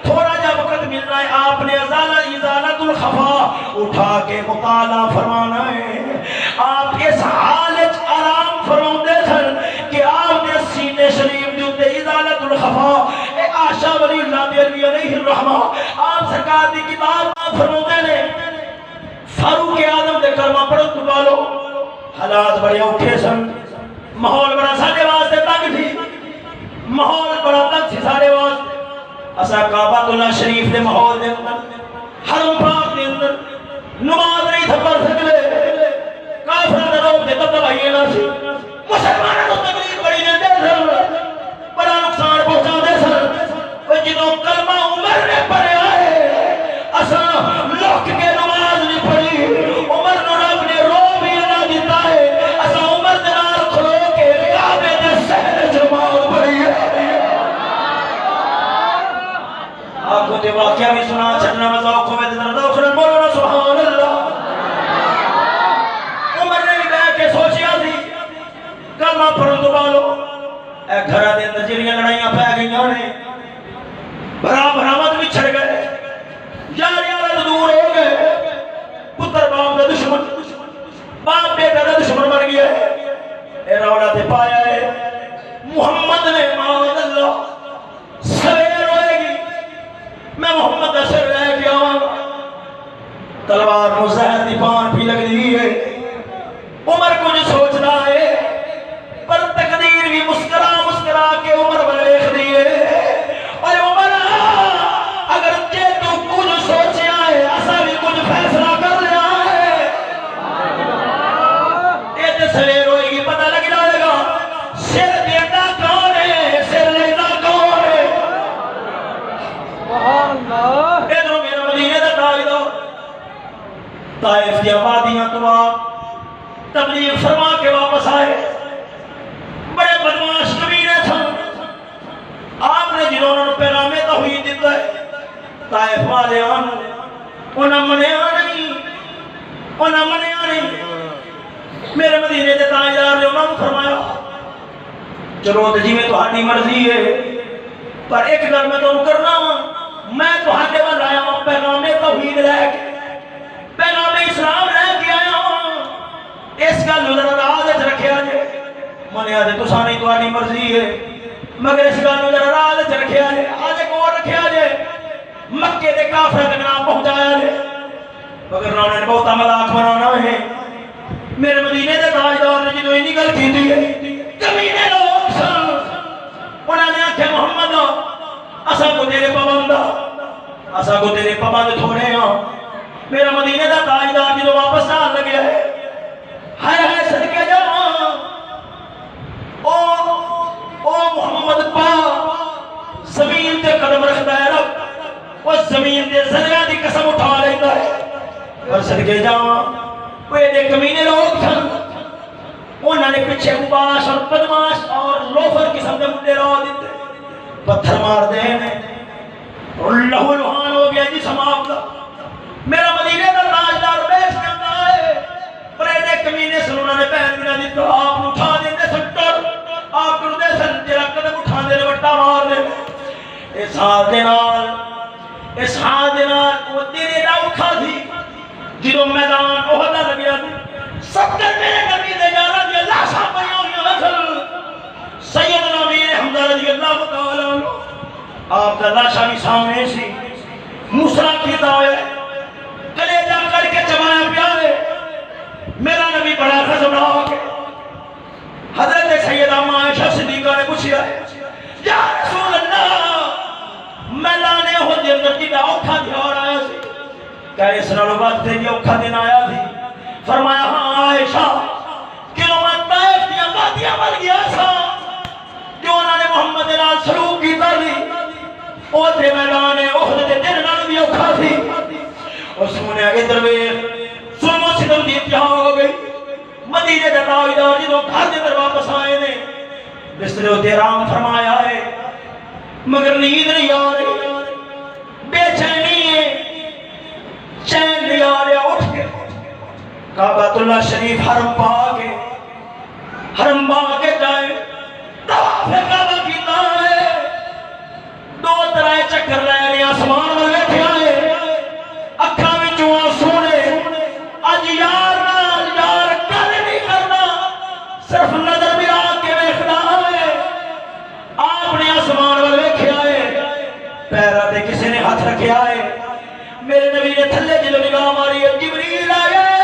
تھوڑا جا وقت ملنا ہے آپ نے ازالت الخفا اٹھا کے مطالعہ فرمانا ہے. آپ اس حالت آرام فرماندے سن کہ آپ نے سینے شریف دے اوتے ازالت الخفا اے آشا ولی اللہ دہلوی علیہ الرحمہ آپ سرکار دی کتاب فرماندے نے فاروق اعظم دے کلمہ پڑھن تو بالو حالات بڑے اوکھے سن. ماحول بڑا ساڈے واسطے تنگ تھی. ماحول بڑا تنگ سی ساڈے واسطے. اسا کعبۃ اللہ شریف دے ماحول دے اندر حرم پاک دے اندر نماز نہیں تھا پڑھ سکتے. کافراں دے روپ دے دبائیے نہ سی. مسلماناں نوں تکلیف بڑی دیندے سن. بڑا نقصان پہنچاندے سن. او جدوں کلمہ عمر نے پڑھیا ہے اساں لوک کے نماز نہیں پڑھی. عمر نوں رب نے رو بھی نہ دیتا ہے. اساں عمر دے نال کھلو کے کعبے دے صحن نماز پڑھی ہے. آپ کو تے واقعہ بھی سنا چلنا مذوق ہوئے تے درد اخرن بولو نا سبحان اللہ. عمر نے بھی بیٹھ کے سوچیا سی کلمہ پڑھن تو بالو اے گھرا دے اندر جڑیاں لڑائیاں پہ گئیاں نے بھرا بھراوت بھی چھڑ گئے یار یار دور ہو گئے پتر باپ کا دشمن باپ بیٹا کا دشمن بن گیا ہے اے رولا تے پایا ہے محمد نے معاذ اللہ سویر ہوئے گی میں محمد کا سر لے کے آؤں گا تلوار کو زہر دی پان بھی لگ دی ہے عمر کو جو سوچنا ہے پر تقدیر بھی مسکرا مسکرا کے عمر پر لکھ دی ہے اور عمر اگر تے تو کچھ سوچیا ہے ایسا بھی کچھ فیصلہ کر لیا ہے یہ تے سویر ہوئے گی پتہ لگ جائے گا سر دیتا کون ہے سر لیتا کون ہے سبحان اللہ ادھر میرے مدینے دا تاجدار طائف کی آبادیاں تو آپ تبلیغ فرما کے واپس آئے بڑے بدماش کمینے تھے آپ نے جنہوں نے پیغام توحید دیتا ہے طائف والے انہاں منیا نہیں میرے مدینے دے تاجدار نے انہوں نے فرمایا چلو جی میں تہاڈی مرضی ہے پر ایک گل میں تانوں کرنا میں تہاڈے ول آیا ہوں پیغام توحید لے کے پیغام اسلام لے کے آیا ہوں اس گل نوں ذرا راز وچ رکھیا جے منیا تے تساں نہیں تہاڈی مرضی ہے مگر اس گل نوں ذرا راز وچ رکھیا جے آج کول رکھیا جے مکے دے کافر تک نہ پہنچایا جے مگر انہوں نے بہت مذاق بنانا ہے میرے مدینے دے تاجدار نے جدوں اینی گل کیتی ہے کمینے لوگ سن انہوں نے آکھیا محمد اساں کو تیرے پابند تھوڑے ہاں میرا مدینے دا تاجدار جدوں واپس آن لگیا ہے ہائے ہائے صدقے جاواں او محمد پاک زمین تے قدم رکھدا ہے رب اس زمین تے ذرہ دی قسم اٹھا لیندا ہے اور صدقے جاواں وہ دے کمینے لوگ سن انہوں نے پیچھے مباش اور بدماش اور لوفر قسم دے منڈے رو دیتے پتھر مار دے نے اور لہو لہان ہو گیا جی سماپ دا میرا مدینے دا تاجدار بیش کرتا ہے پر ایڈے کمینے سن انہوں نے پہن بنا دیتا آپ اٹھا دیتے سن ٹر آپ کردے سن جرا قدم اٹھا دے وٹا مار دے اس حال دے نال وہ تیرے دا اٹھا تھی جدوں میدان احد لگیا تھی سب تک میرے نبی دے جانا دی اللہ صاحب بیان اصل سیدنا امیر حمزہ رضی اللہ تعالی عنہ آپ کا لاشا بھی سامنے سی مسرا کیتا ہوئے کلیجہ کر کے چبایا پیا ہے میرا نبی بڑا خزمناک ہے حضرت سیدہ عائشہ صدیقہ نے پوچھا ہے یا رسول اللہ میدان احد دے اندر کیڑا اوکھا دھیان آیا سی کہ اس نالوں بات تے یہ اوکھا دن آیا تھی فرمایا ہاں عائشہ کیوں میں طائف دی آبادیاں ول گیا سا جو انہوں نے محمد نال سلوک کیتا سی او تے میدان احد دے دن نال بھی اوکھا سی اس نے ادھر ویکھ ظلم و ستم دی انتہا ہو گئی مدینے دا تاجدار جدوں گھر دے اندر واپس آئے نے بسترے تے آرام فرمایا ہے مگر نیند نہیں آ رہی بے چینی ہے چین نہیں آ رہا اٹھ کے کعبۃ اللہ شریف حرم پا کے جائے طواف کعبہ کیتا ہے دو ترائے چکر لے لے آسمان ول بیٹھیا ہے اکھاں وچوں آنسو نے اج یار نال یار گل نہیں کرنا صرف نظر ملا کے ویکھدا ہے آپ نے آسمان ول ویکھیا ہے پیراں تے کسی نے ہاتھ رکھیا ہے میرے نبی نے تھلے جلو نگاہ ماری ہے جبریل آیا ہے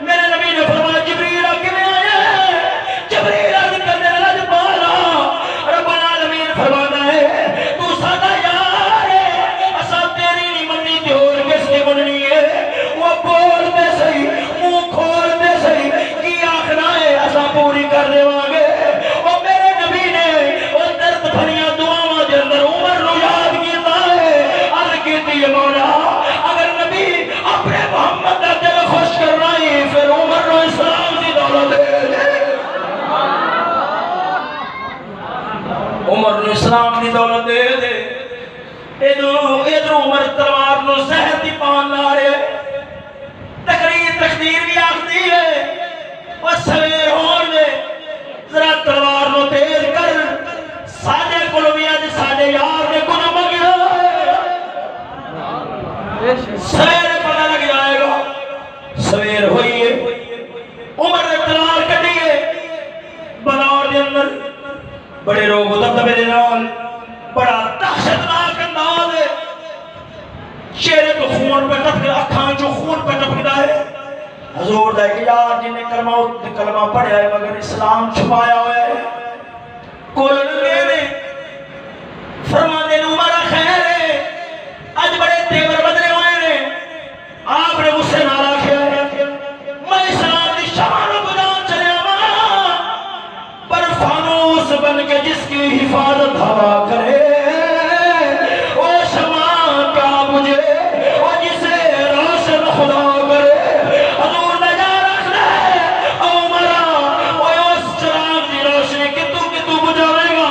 میرے نبی نے فرمایا جبریل کیویں آیا ہے جبریل کنے لج بالا رب العالمین فرماتا ہے تو ساڈا یار ہے اساں تیری نہیں مننی تے اور کس دی مننی ہے وہ بول دے صحیح منہ کھول دے صحیح کی آکھنا ہے اساں پوری کر دیواں گے او میرے نبی نے او درد بھریاں دعاواں دے اندر عمر نو یاد کیتا ہے عرض کیتی ہے مولا عمر نے اسلام دی دولت دے دے ادھر عمر تلوار نو زہر دی پان لا رہے تقدیر بھی آخری ہے وہ سویر ہون دے ذرا تلوار نو تیز کر ساڑے کلویا دے ساڑے یار نے گناہ مگیا سویر پتہ لگ جائے گا سویر ہوئی ہے عمر نے تلوار کٹی ہے بلاور دے اندر بڑے روگ و دبدبے دے نال بڑا دہشتناک انداز ہے چہرے تو خون پہ ٹپک اکھاں جو خون پہ ٹپکدا ہے حضور دا کہ یار جن نے کلمہ پڑھیا ہے مگر اسلام چھپایا ہوا ہے کول لگے نے فرما دے عمر خیر ہے اج بڑے تیور بدلے ہوئے نے آپ نے غصے نال آکھیا ہے میں اسلام دی شمع نو بجان چلیا وا پر فانوس بن کے جس کی حفاظت ہوا کرے وہ شمع کیا بجھے وہ جسے روشن خدا کرے حضور نجا رکھ لے عمرہ وہ اس چراغ دی روشنی کتو بجھاوے گا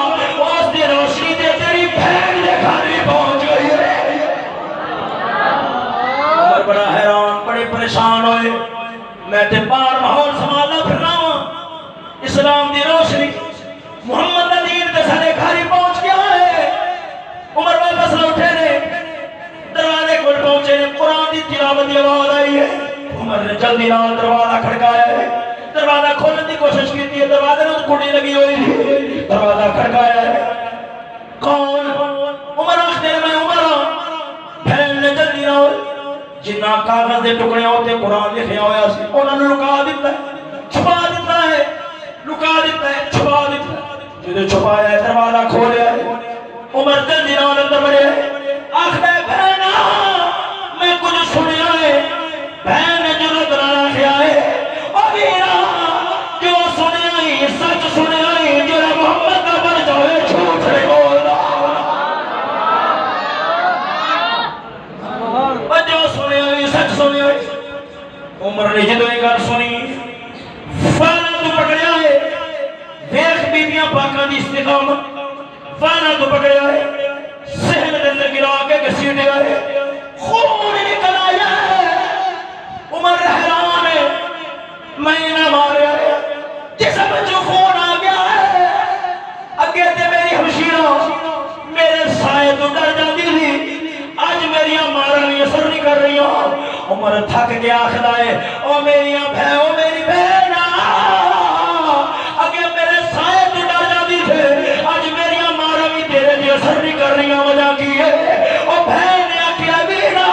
اس دی روشنی دے تیری بھین دے گھر پہنچ گئی ہے عمر بڑا حیران بڑے پریشان ہوئے میں تے بار ماحول سنبھالنا پھرنا ہوں اسلام دی روشنی محمد دین تے سارے گھر پہنچ گیا ہے عمر واپس لوٹے نے دروازے کو پہنچے نے قرآن دی تلاوت دی آواز آئی ہے عمر نے جلدی نال دروازہ کھڑکایا ہے دروازہ کھولنے کی کوشش کی ہے دروازے میں کڑی لگی ہوئی تھی دروازہ کھڑکایا ہے کون عمر آخر میں عمر بہن نے جلدی نال جنہ کاغذ دے ٹکڑے ہوتے قرآن لکھیا ہویا سی انہوں نے لکا دیتا ہے چھپا دیتا ہے لکا دیتا ہے چھپا دیتا ہے جدے چھپایا ہے دروازہ کھولیا ہے عمر جلدی نال اندر بڑھے آخر بہنا میں کچھ سنیا ہے بہن نے جرت نال آخیا ہے او میرا جو سنیا ہی سچ سنیا ہی جو محمد کا بن جائے جھوٹ نہیں بولنا جو سنیا ہی سچ سنیا ہی عمر نے جدو ایک گل سنی فانا تو پکڑیا ہے دیکھ بیبیاں پاکاں دی استقامت فانا تو پکڑیا ہے سہن دے اندر گرا کے گھسیٹے آئے خون نکل آیا ہے عمر حیران ہے میں نہ ماریا ہے جسم جو خون آ گیا ہے اگے تے میری ہمشیرہ میرے سائے تو ڈر جاتی تھی آج میریاں مارا نہیں اثر نہیں کر رہی ہوں عمر تھک کے آخر ہے او میریاں بہن او میری بہن اگے میرے سائے تو ڈر جاتی تھے آج میریاں مارا بھی تیرے بھی اثر نہیں کر رہی ہوں وجہ کی ہے او بہن نے آکھیا بینا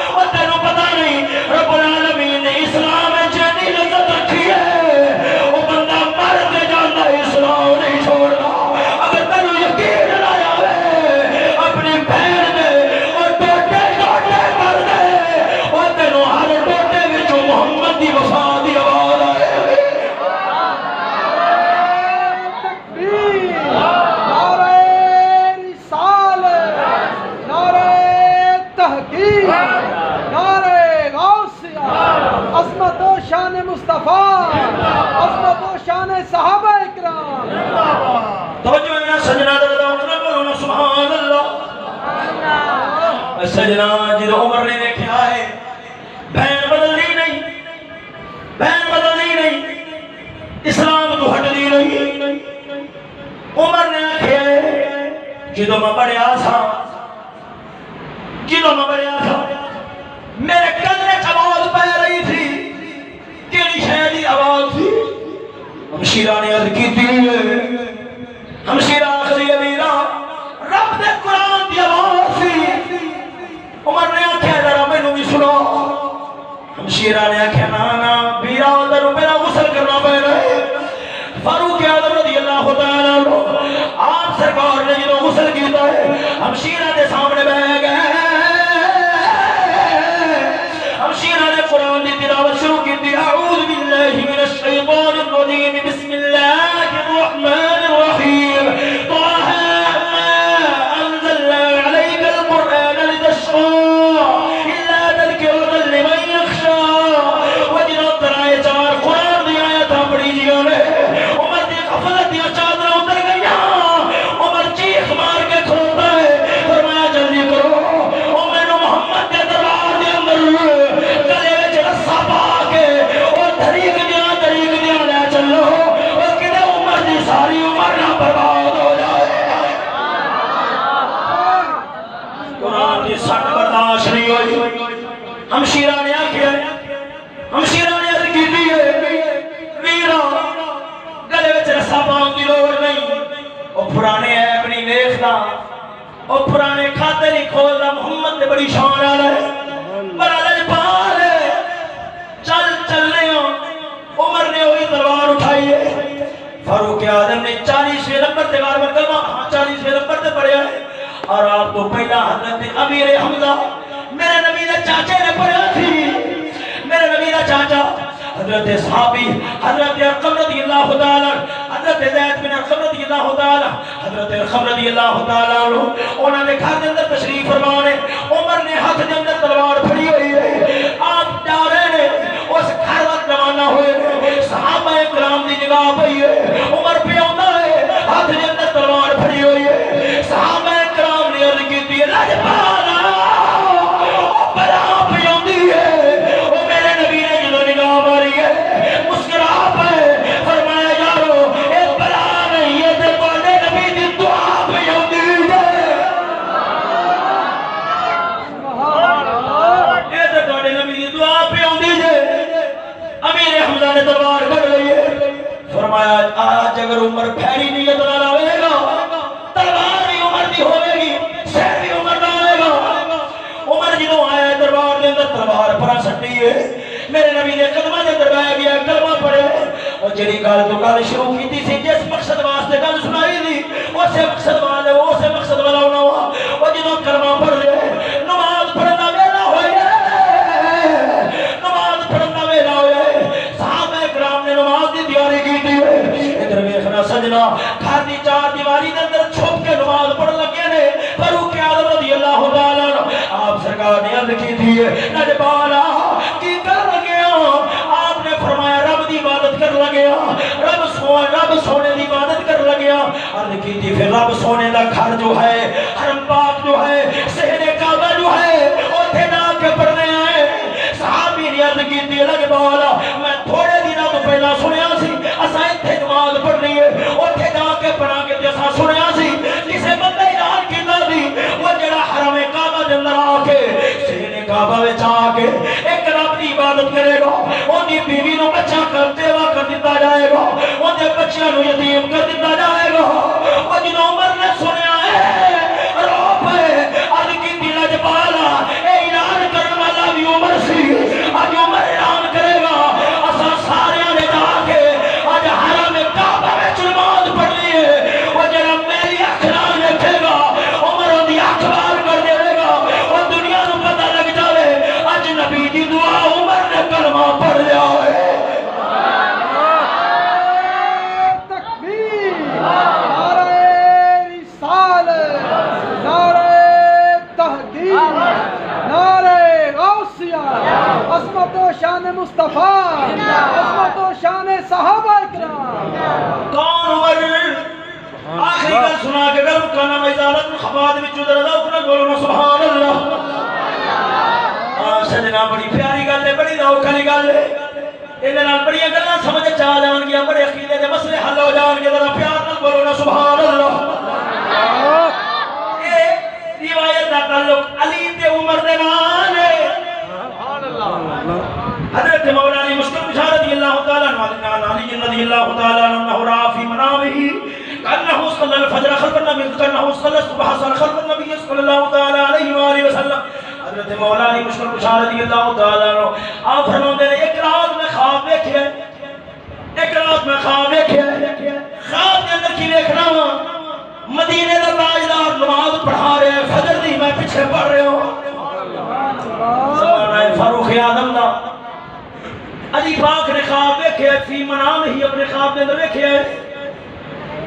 او تینوں پتہ نہیں رب العالمین نے اسلام میں جنی لذت رکھی ہے او بندہ مر کے جانا اسلام نہیں چھوڑنا اگر تینوں یقین لایا ہے اپنی بہن دے اور ٹوٹے ٹوٹے کر دے اور تینوں ہر ٹوٹے وچوں محمد دی وفا دی آواز آئے عظمت و شان مصطفیٰ عظمت و شان صحابہ اکرام توجہ ہے نا سجنہ درد اکنا بولونا سبحان اللہ سجنہ جد عمر نے دیکھا ہے بہن بدلی نہیں بہن بدلی نہیں اسلام تو ہٹ دی نہیں عمر نے آکھیا ہے جدو میں بڑھیا تھا میرے کلے آواز پہ رہی تھی کیڑی شے دی آواز تھی ہمشیرہ نے عرض کی تھی ہمشیرہ آخری امیرہ رب دے قرآن دی آواز تھی عمر نے آکھیا ذرا مینوں بھی سنو ہمشیرہ نے آکھیا نا بیرا ادھر میرا غسل کرنا پہ رہے فاروق اعظم رضی اللہ تعالیٰ عنہ آپ سرکار نے جنہوں غسل کیتا ہے ہمشیرہ دے سامنے بیٹھ گئے ہمشیرہ نے قرآن دی تلاوت شروع کی تھی اعوذ باللہ من الشیطان الرجیم بسم اللہ الرحمن الرحیم طه ما انزلنا علیک القرآن لتشقى الا تذکرة لمن یخشى وجنہ ترائے چار قرآن دی آیتاں پڑھی جیوں نے عمر دی غفلت دی چادریں اتر گئیاں ہمشیرہ نے آکھیا ہمشیرہ نے عرض کیتی ہے ویرا گلے وچ رسا پاؤں دی لوڑ نہیں او پرانے عیب نہیں ویکھدا او پرانے کھاتے نہیں کھولدا محمد تے بڑی شان والا ہے بڑا لجپال ہے چل چلنے ہو عمر نے وہی تلوار اٹھائی ہے فاروق اعظم نے 40ویں نمبر تے بار کلمہ 40ویں نمبر تے پڑھیا ہے اور آپ تو پہلا حضرت امیر حمزہ میرے نبی دے چاچے نے پڑھیا تھی میرے نبی دا چاچا حضرت صحابی حضرت ارقم رضی اللہ تعالی حضرت زید بن ارقم رضی اللہ تعالی حضرت ارقم رضی اللہ تعالی انہوں نے گھر دے اندر تشریف فرما نے عمر نے ہاتھ دے اندر تلوار پھڑی ہوئی ہے آپ جا رہے ہیں اس گھر وقت روانہ ہوئے صحابہ کرام دی نگاہ پئی ہے عمر پہ آندا ہے ہاتھ دے اندر تلوار پھڑی ہوئی ہے صحابہ کرام نے عرض کی لاجپالا او بلا پہ آندی ہے او میرے نبی نے جدوں نگاہ ماری ہے مسکرا پے فرمایا یارو اے بلا نہیں ہے تے تواڈے نبی دی دعا پہ آندی ہے سبحان اللہ اے تے تواڈے نبی دی دعا پہ آندی ہے امیر حمزہ نے تلوار کھڑ لئی ہے فرمایا آج اگر عمر پھیری نیت نہ لاوے گا تلوار بھی عمر دی ہوے گی سر بھی عمر دا آئے گا عمر جدوں آیا دربار دے اندر تلوار پرا سٹی ہے میرے نبی نے قدمہ دے اندر بیٹھ گیا کلمہ پڑھے اور جڑی گل تو گل شروع کیتی سی جس مقصد واسطے گل سنائی دی اسے مقصد والے اسے مقصد والا ہونا ہوا اور جدوں کلمہ پڑھ لے نماز پڑھن دا ویلا ہویا نماز پڑھن دا ویلا ہویا صحابہ کرام نے نماز دی تیاری کیتی ہے ادھر ویکھنا سجنا گھر دی چار دیواری دے اندر چھپ کے نماز پڑھ لگے نے فاروق اعظم رضی اللہ تعالی عنہ آپ سرکار نے عرض کی تھی نجبالا کی کر لگے آپ نے فرمایا رب دی عبادت کر لگے رب سونے دی عبادت کر لگے عرض کی تھی پھر رب سونے دا گھر جو ہے حرم پاک جو ہے صحن کعبہ جو ہے اوتھے جا کے پڑھنے آئے صحابی نے عرض کی تھی نجبالا میں تھوڑے دنوں تو پہلا سنیا سی اساں ایتھے نماز پڑھنی ہے اوتھے جا کے پڑھا کے تے اساں سنیا سی کسے بندے اعلان کیتا سی وہ جڑا حرم کعبہ دے اندر آ کے صحن کعبہ وچ آ کے ایک رب دی عبادت کرے گا اونی بیوی نو بچہ کر دیوا کر دتا جائے گا اون بچیاں نو یتیم کر دتا جائے گا او جدوں عمر نے سنیا ہے رو پے عرض کیتی نجبالا اے اعلان کرن والا بھی عمر سی اج عمر اعلان کرے گا اساں سارے نے جا کے اج حرم کعبہ وچ نماز پڑھنی ہے او جڑا میری اکھ نال دیکھے گا عمر دی اکھ بار کر دے گا او دنیا نو پتہ لگ جاوے اج نبی دی دعا عمر نے کلمہ پڑھ لیا ہے تکبیر نعرہ رسالت نعرہ تحقیق نعرہ غوثیہ عظمت و شان مصطفیٰ عظمت و شان صحابہ کرام کون عمر آخری گل سنا کے گل کا نام ازالت الخفات وچ ادھر ذوق نہ بولو سبحان اللہ سجنا بڑی پیاری گل ہے بڑی ذوق والی گل ہے ایدے نال بڑی گلاں سمجھ چ آ جان گیا بڑے عقیدے دے مسئلے حل ہو جان گے ذرا پیار نال بولو نا سبحان اللہ اے روایت دا تعلق علی تے عمر دے نال ہے سبحان اللہ حضرت مولا علی مشکل کشا رضی اللہ تعالی عنہ علی رضی اللہ تعالی عنہ را فی منامه كأنه صلى الفجر خلف النبي كأنه صلى الصبح خلف النبي صلى الله تعالى عليه وآله وسلم حضرت مولا علی مشکل کشا رضی اللہ تعالی عنہ آپ فرماتے ہیں ایک رات میں خواب دیکھے ایک رات میں خواب دیکھے خواب کے اندر کی دیکھنا مدینے کا تاجدار نماز پڑھا رہے ہیں فجر دی میں پیچھے پڑھ رہے ہوں زمانہ فاروق اعظم دا علی پاک نے خواب دیکھے فی منام ہی اپنے خواب کے اندر دیکھے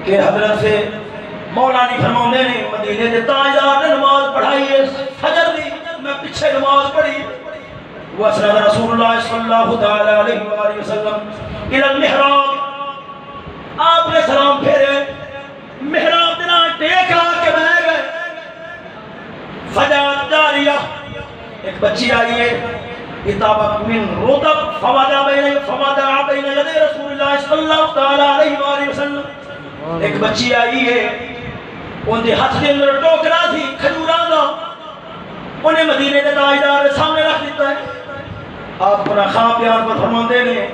کہ حضرت سے مولا علی فرماتے ہیں مدینے کے تاجدار نے نماز پڑھائی ہے فجر دی میں پیچھے نماز پڑھی واسرد رسول اللہ صلی اللہ تعالی علیہ وآلہ وسلم الى المحراب آپ نے سلام پھیرے محراب دینا ٹیک لا کے بہ گئے فجاءت جاریہ ایک بچی آئی ہے اتابت من رطب فوادع بین یدی رسول اللہ صلی اللہ تعالی علیہ وآلہ وسلم ایک بچی آئی ہے ان دے ہاتھ دے اندر ٹوکرا تھی کھجوراں دا انہیں مدینے کے تاجدار کے سامنے رکھ دیتا ہے. آپ اپنا خواب بیان پر فرماتے ہیں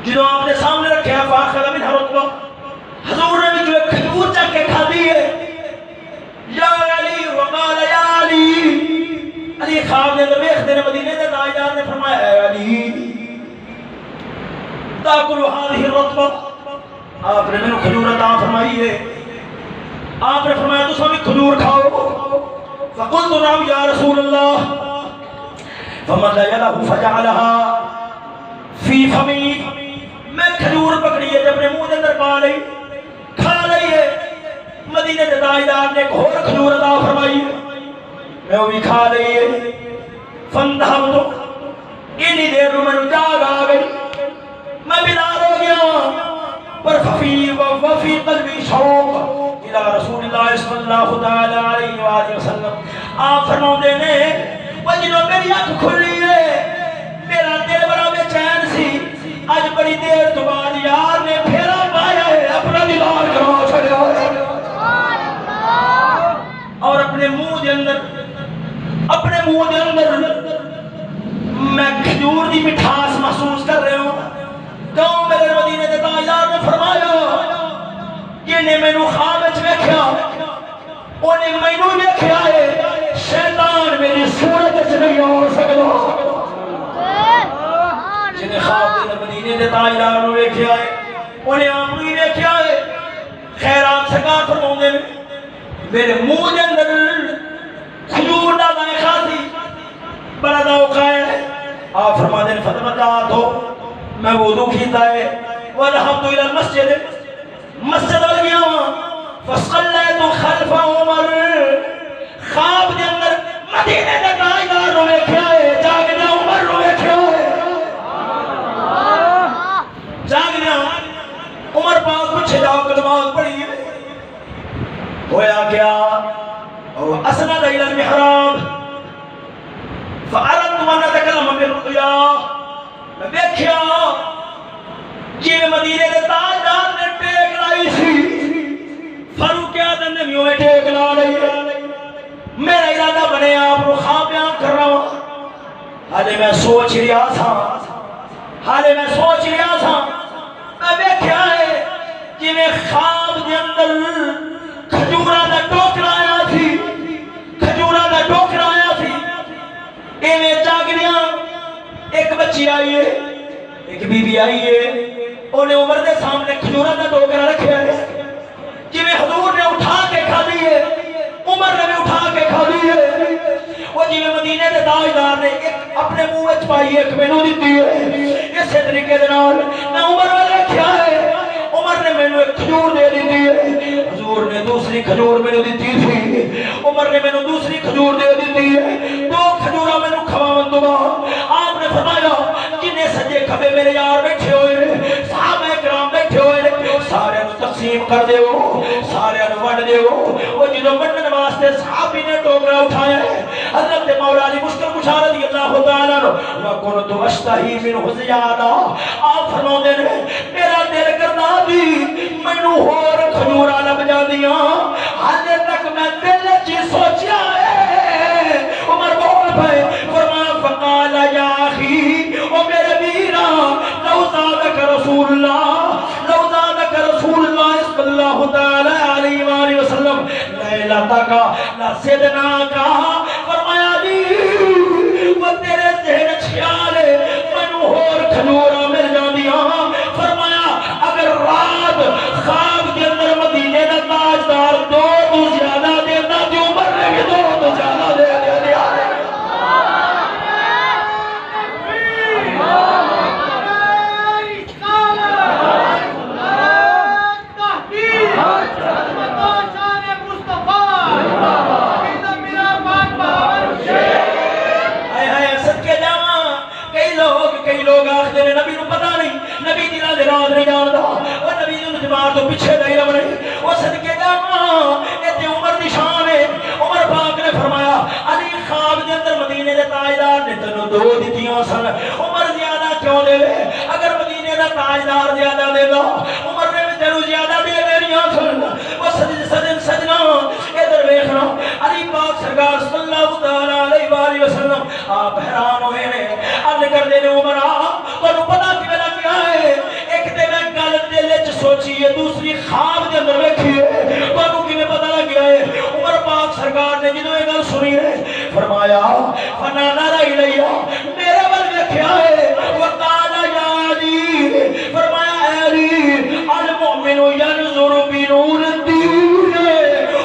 جدو آپ نے سامنے رکھے فاخذ منها رطبا حضور نے بھی جو ایک کھجور چک کے کھا دی ہے. یا علی وقال یا علی علی خواب نے دیکھتے ہیں مدینے کے تاجدار نے فرمایا اے علی تاکل هذه الرطبا آپ نے میں کھجور عطا فرمائی ہے. آپ نے فرمایا تو سبھی کھجور کھاؤ. فقلت نعم یا رسول اللہ فمد یده فجعلها فی فمی میں کھجور پکڑی ہے جب نے منہ کے اندر پا لئی کھا لئی ہے. مدینے کے تاجدار نے ایک اور کھجور عطا فرمائی ہے میں وہ بھی کھا لئی ہے. فانتہبت اتنی دیر میں جاگ آ گئی میں بیدار ہو گیا پر وفی قلبی شوق الى رسول اللہ صلی اللہ علیہ وآلہ وسلم. آپ فرماتے ہیں وہ جنہوں میری آنکھ کھلی ہے میرا دل بڑا بے چین سی. آج بڑی دیر تو بعد یار نے پھیرا پایا ہے اپنا دیدار کرا چھڑیا ہے اور اپنے منہ دے اندر میں کھجور دی مٹھاس محسوس کر رہے ہوں. گاؤں میرے مدینے کے تاجدار نے فرمایا جنہیں میں نو خواب وچ ویکھیا انہیں میں نو ویکھیا ہے شیطان میری صورت وچ نہیں آ سکدا. جنہیں خواب دے مدینے کے تاجدار نے ویکھیا ہے انہیں آپ نے ویکھیا ہے. خیرات سرکار فرماندے نے میرے منہ دے اندر کھجور دا ذائقہ سی بڑا ذوق ہے. آپ فرماندے نے فتوات ہو میں وضو کیتا ہے وذهبت الى المسجد مسجد ول گیا فصليت خلف عمر. خواب دے اندر مدینے دے تاجدار نو ویکھیا ہے جاگدے عمر نو ویکھیا ہے جاگدے عمر پاک پیچھے جاؤ نماز پڑھی ہے. ہویا کیا اسند الى المحراب فاردت ان اتكلم بالرؤيا میں دیکھیا جی مدینے کے تاجدار نے ٹیک لائی سی فاروق اعظم نے بھی ہوئے ٹیک لا لئی. میرا ارادہ بنے آپ کو خواب بیان کر رہا ہوں. حالے میں سوچ رہا تھا میں دیکھیا ہے جی میں خواب دے اندر کھجورا دا ٹوکرا آیا سی ایویں جاگدیاں ایک بچی آئی ہے ایک بی بی آئی ہے انہیں عمر دے سامنے کھجورا دا ٹوکرا رکھیا ہے جی میں حضور نے اٹھا کے کھا دی ہے عمر نے بھی اٹھا کے کھا دی ہے. وہ جی میں مدینے دے تاجدار نے ایک اپنے منہ وچ پائی ایک مینوں دتی ہے. اسی طریقے دے نال میں عمر ول رکھیا ہے عمر نے مینوں ایک کھجور دے دتی ہے حضور نے دوسری کھجور مینوں دتی تھی عمر نے مینوں دوسری کھجور دے دتی ہے. دو کھجوراں مینوں کھواون تو بعد آپ نے فرمایا جنے سجے کھبے میرے یار بیٹھے ہوئے صحابہ کرام بیٹھے ہوئے سارے نو تقسیم کر دیو سارے نو ونڈ دیو. وہ جدوں ونڈن واسطے صحابی نے ٹوکرا اٹھایا ہے حضرت مولا علی مشکل کشا رضی اللہ تعالی عنہ وکنت اشتہی منہ زیادہ آپ فرماندے نے میرا دل کردا دی مینوں ہور کھجوراں لب جاندیاں حالے تک میں دل وچ سوچیا ہے. عمر بول پئے فرمایا فقال یا اخی او میرے ویرا لو زادک رسول اللہ صلی اللہ تعالی علیہ وآلہ وسلم لیلہ کا لسدنا کا فرمایا دی وہ تیرے ذہن خیال ہے منو ہور کھجورا مل جاندیاں. فرمایا اگر رات خواب کے اندر مدینے دا تاجدار دو تو زیادہ دیتا جو عمر نے بھی دو تو زیادہ دے دیا. نبی دی راز نہیں جاندا او نبی دی جماعت تو پیچھے نہیں رہنے او صدقے جاواں اے تے عمر دی شان ہے. عمر پاک نے فرمایا علی خواب دے اندر مدینے دے تاجدار نے تینوں دو دتیاں سن عمر زیادہ کیوں دے اگر مدینے دا تاجدار زیادہ دے گا عمر نے بھی تینوں زیادہ دے دینیاں سن. او سجنا ادھر ویکھنا علی پاک سرکار صلی اللہ تعالی علیہ آپ حیران ہوئے نے عرض کردے نے عمرہ تانوں پتہ کیویں لگ گیا ہے ایک تے میں گل دل وچ سوچی ہے دوسری خواب دے اندر ویکھی ہے تانوں کیویں پتہ لگ گیا ہے عمر پاک سرکار نے جدوں یہ گل سنی ہے فرمایا فنا نظر الیہ میرے ول ویکھیا ہے وقال یا علی فرمایا اے علی المؤمن ينظر بنور الدین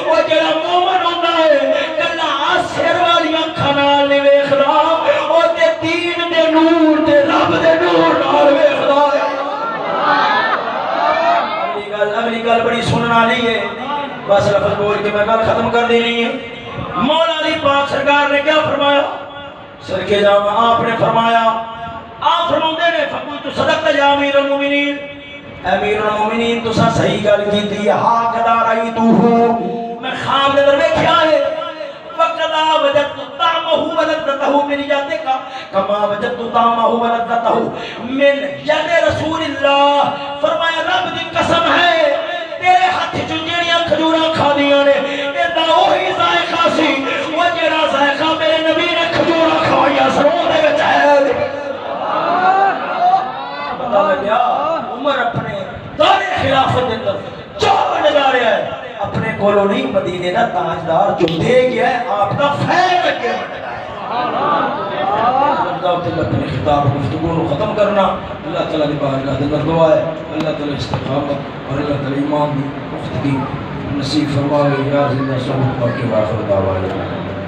او جڑا مومن ہوندا ہے کلا سر والی اکھاں نال نہیں ویکھدا او تے دین دے نور تے رب دے نور نال ویکھدا ہے اگلی گل بڑی سنن والی ہے بس لفظ بول کے میں گل ختم کر دینی ہے مولا علی پاک سرکار نے کیا فرمایا صدقے جاواں آپ نے فرمایا آپ فرماندے نے فقلت صدقت یا امیر المومنین امیر المومنین تساں صحیح گل کیتی ہا قدا رایتو میں خواب دے اندر ویکھیا ہے وقدا وجدت طعمه ولذته من یدک کما وجدت طعمه ولذته من ید رسول اللہ فرمایا رب دی قسم ہے تیرے ہاتھ چ جڑیاں کھجوراں کھادیاں نے ایندا وہی ذائقہ سی وہ جڑا ذائقہ میرے نبی نے کھجوراں کھوائیاں سروں دے وچ ہے پتہ لگیا عمر اپنے دور خلافت دے اندر چاول لگا رہا ہے اپنے کولو نہیں مدینے دا تاجدار جو دے گیا ہے آپ دا فیض اگے بڑھنا ہے اپنے خطاب گفتگو کو ختم کرنا اللہ تعالیٰ نے بارگاہ دے اندر دعا ہے اللہ تعالیٰ استقامت اور اللہ تعالیٰ ایمان دی مفتگی نصیب فرمائے یا زندہ صحبت باقی واخر دعوانا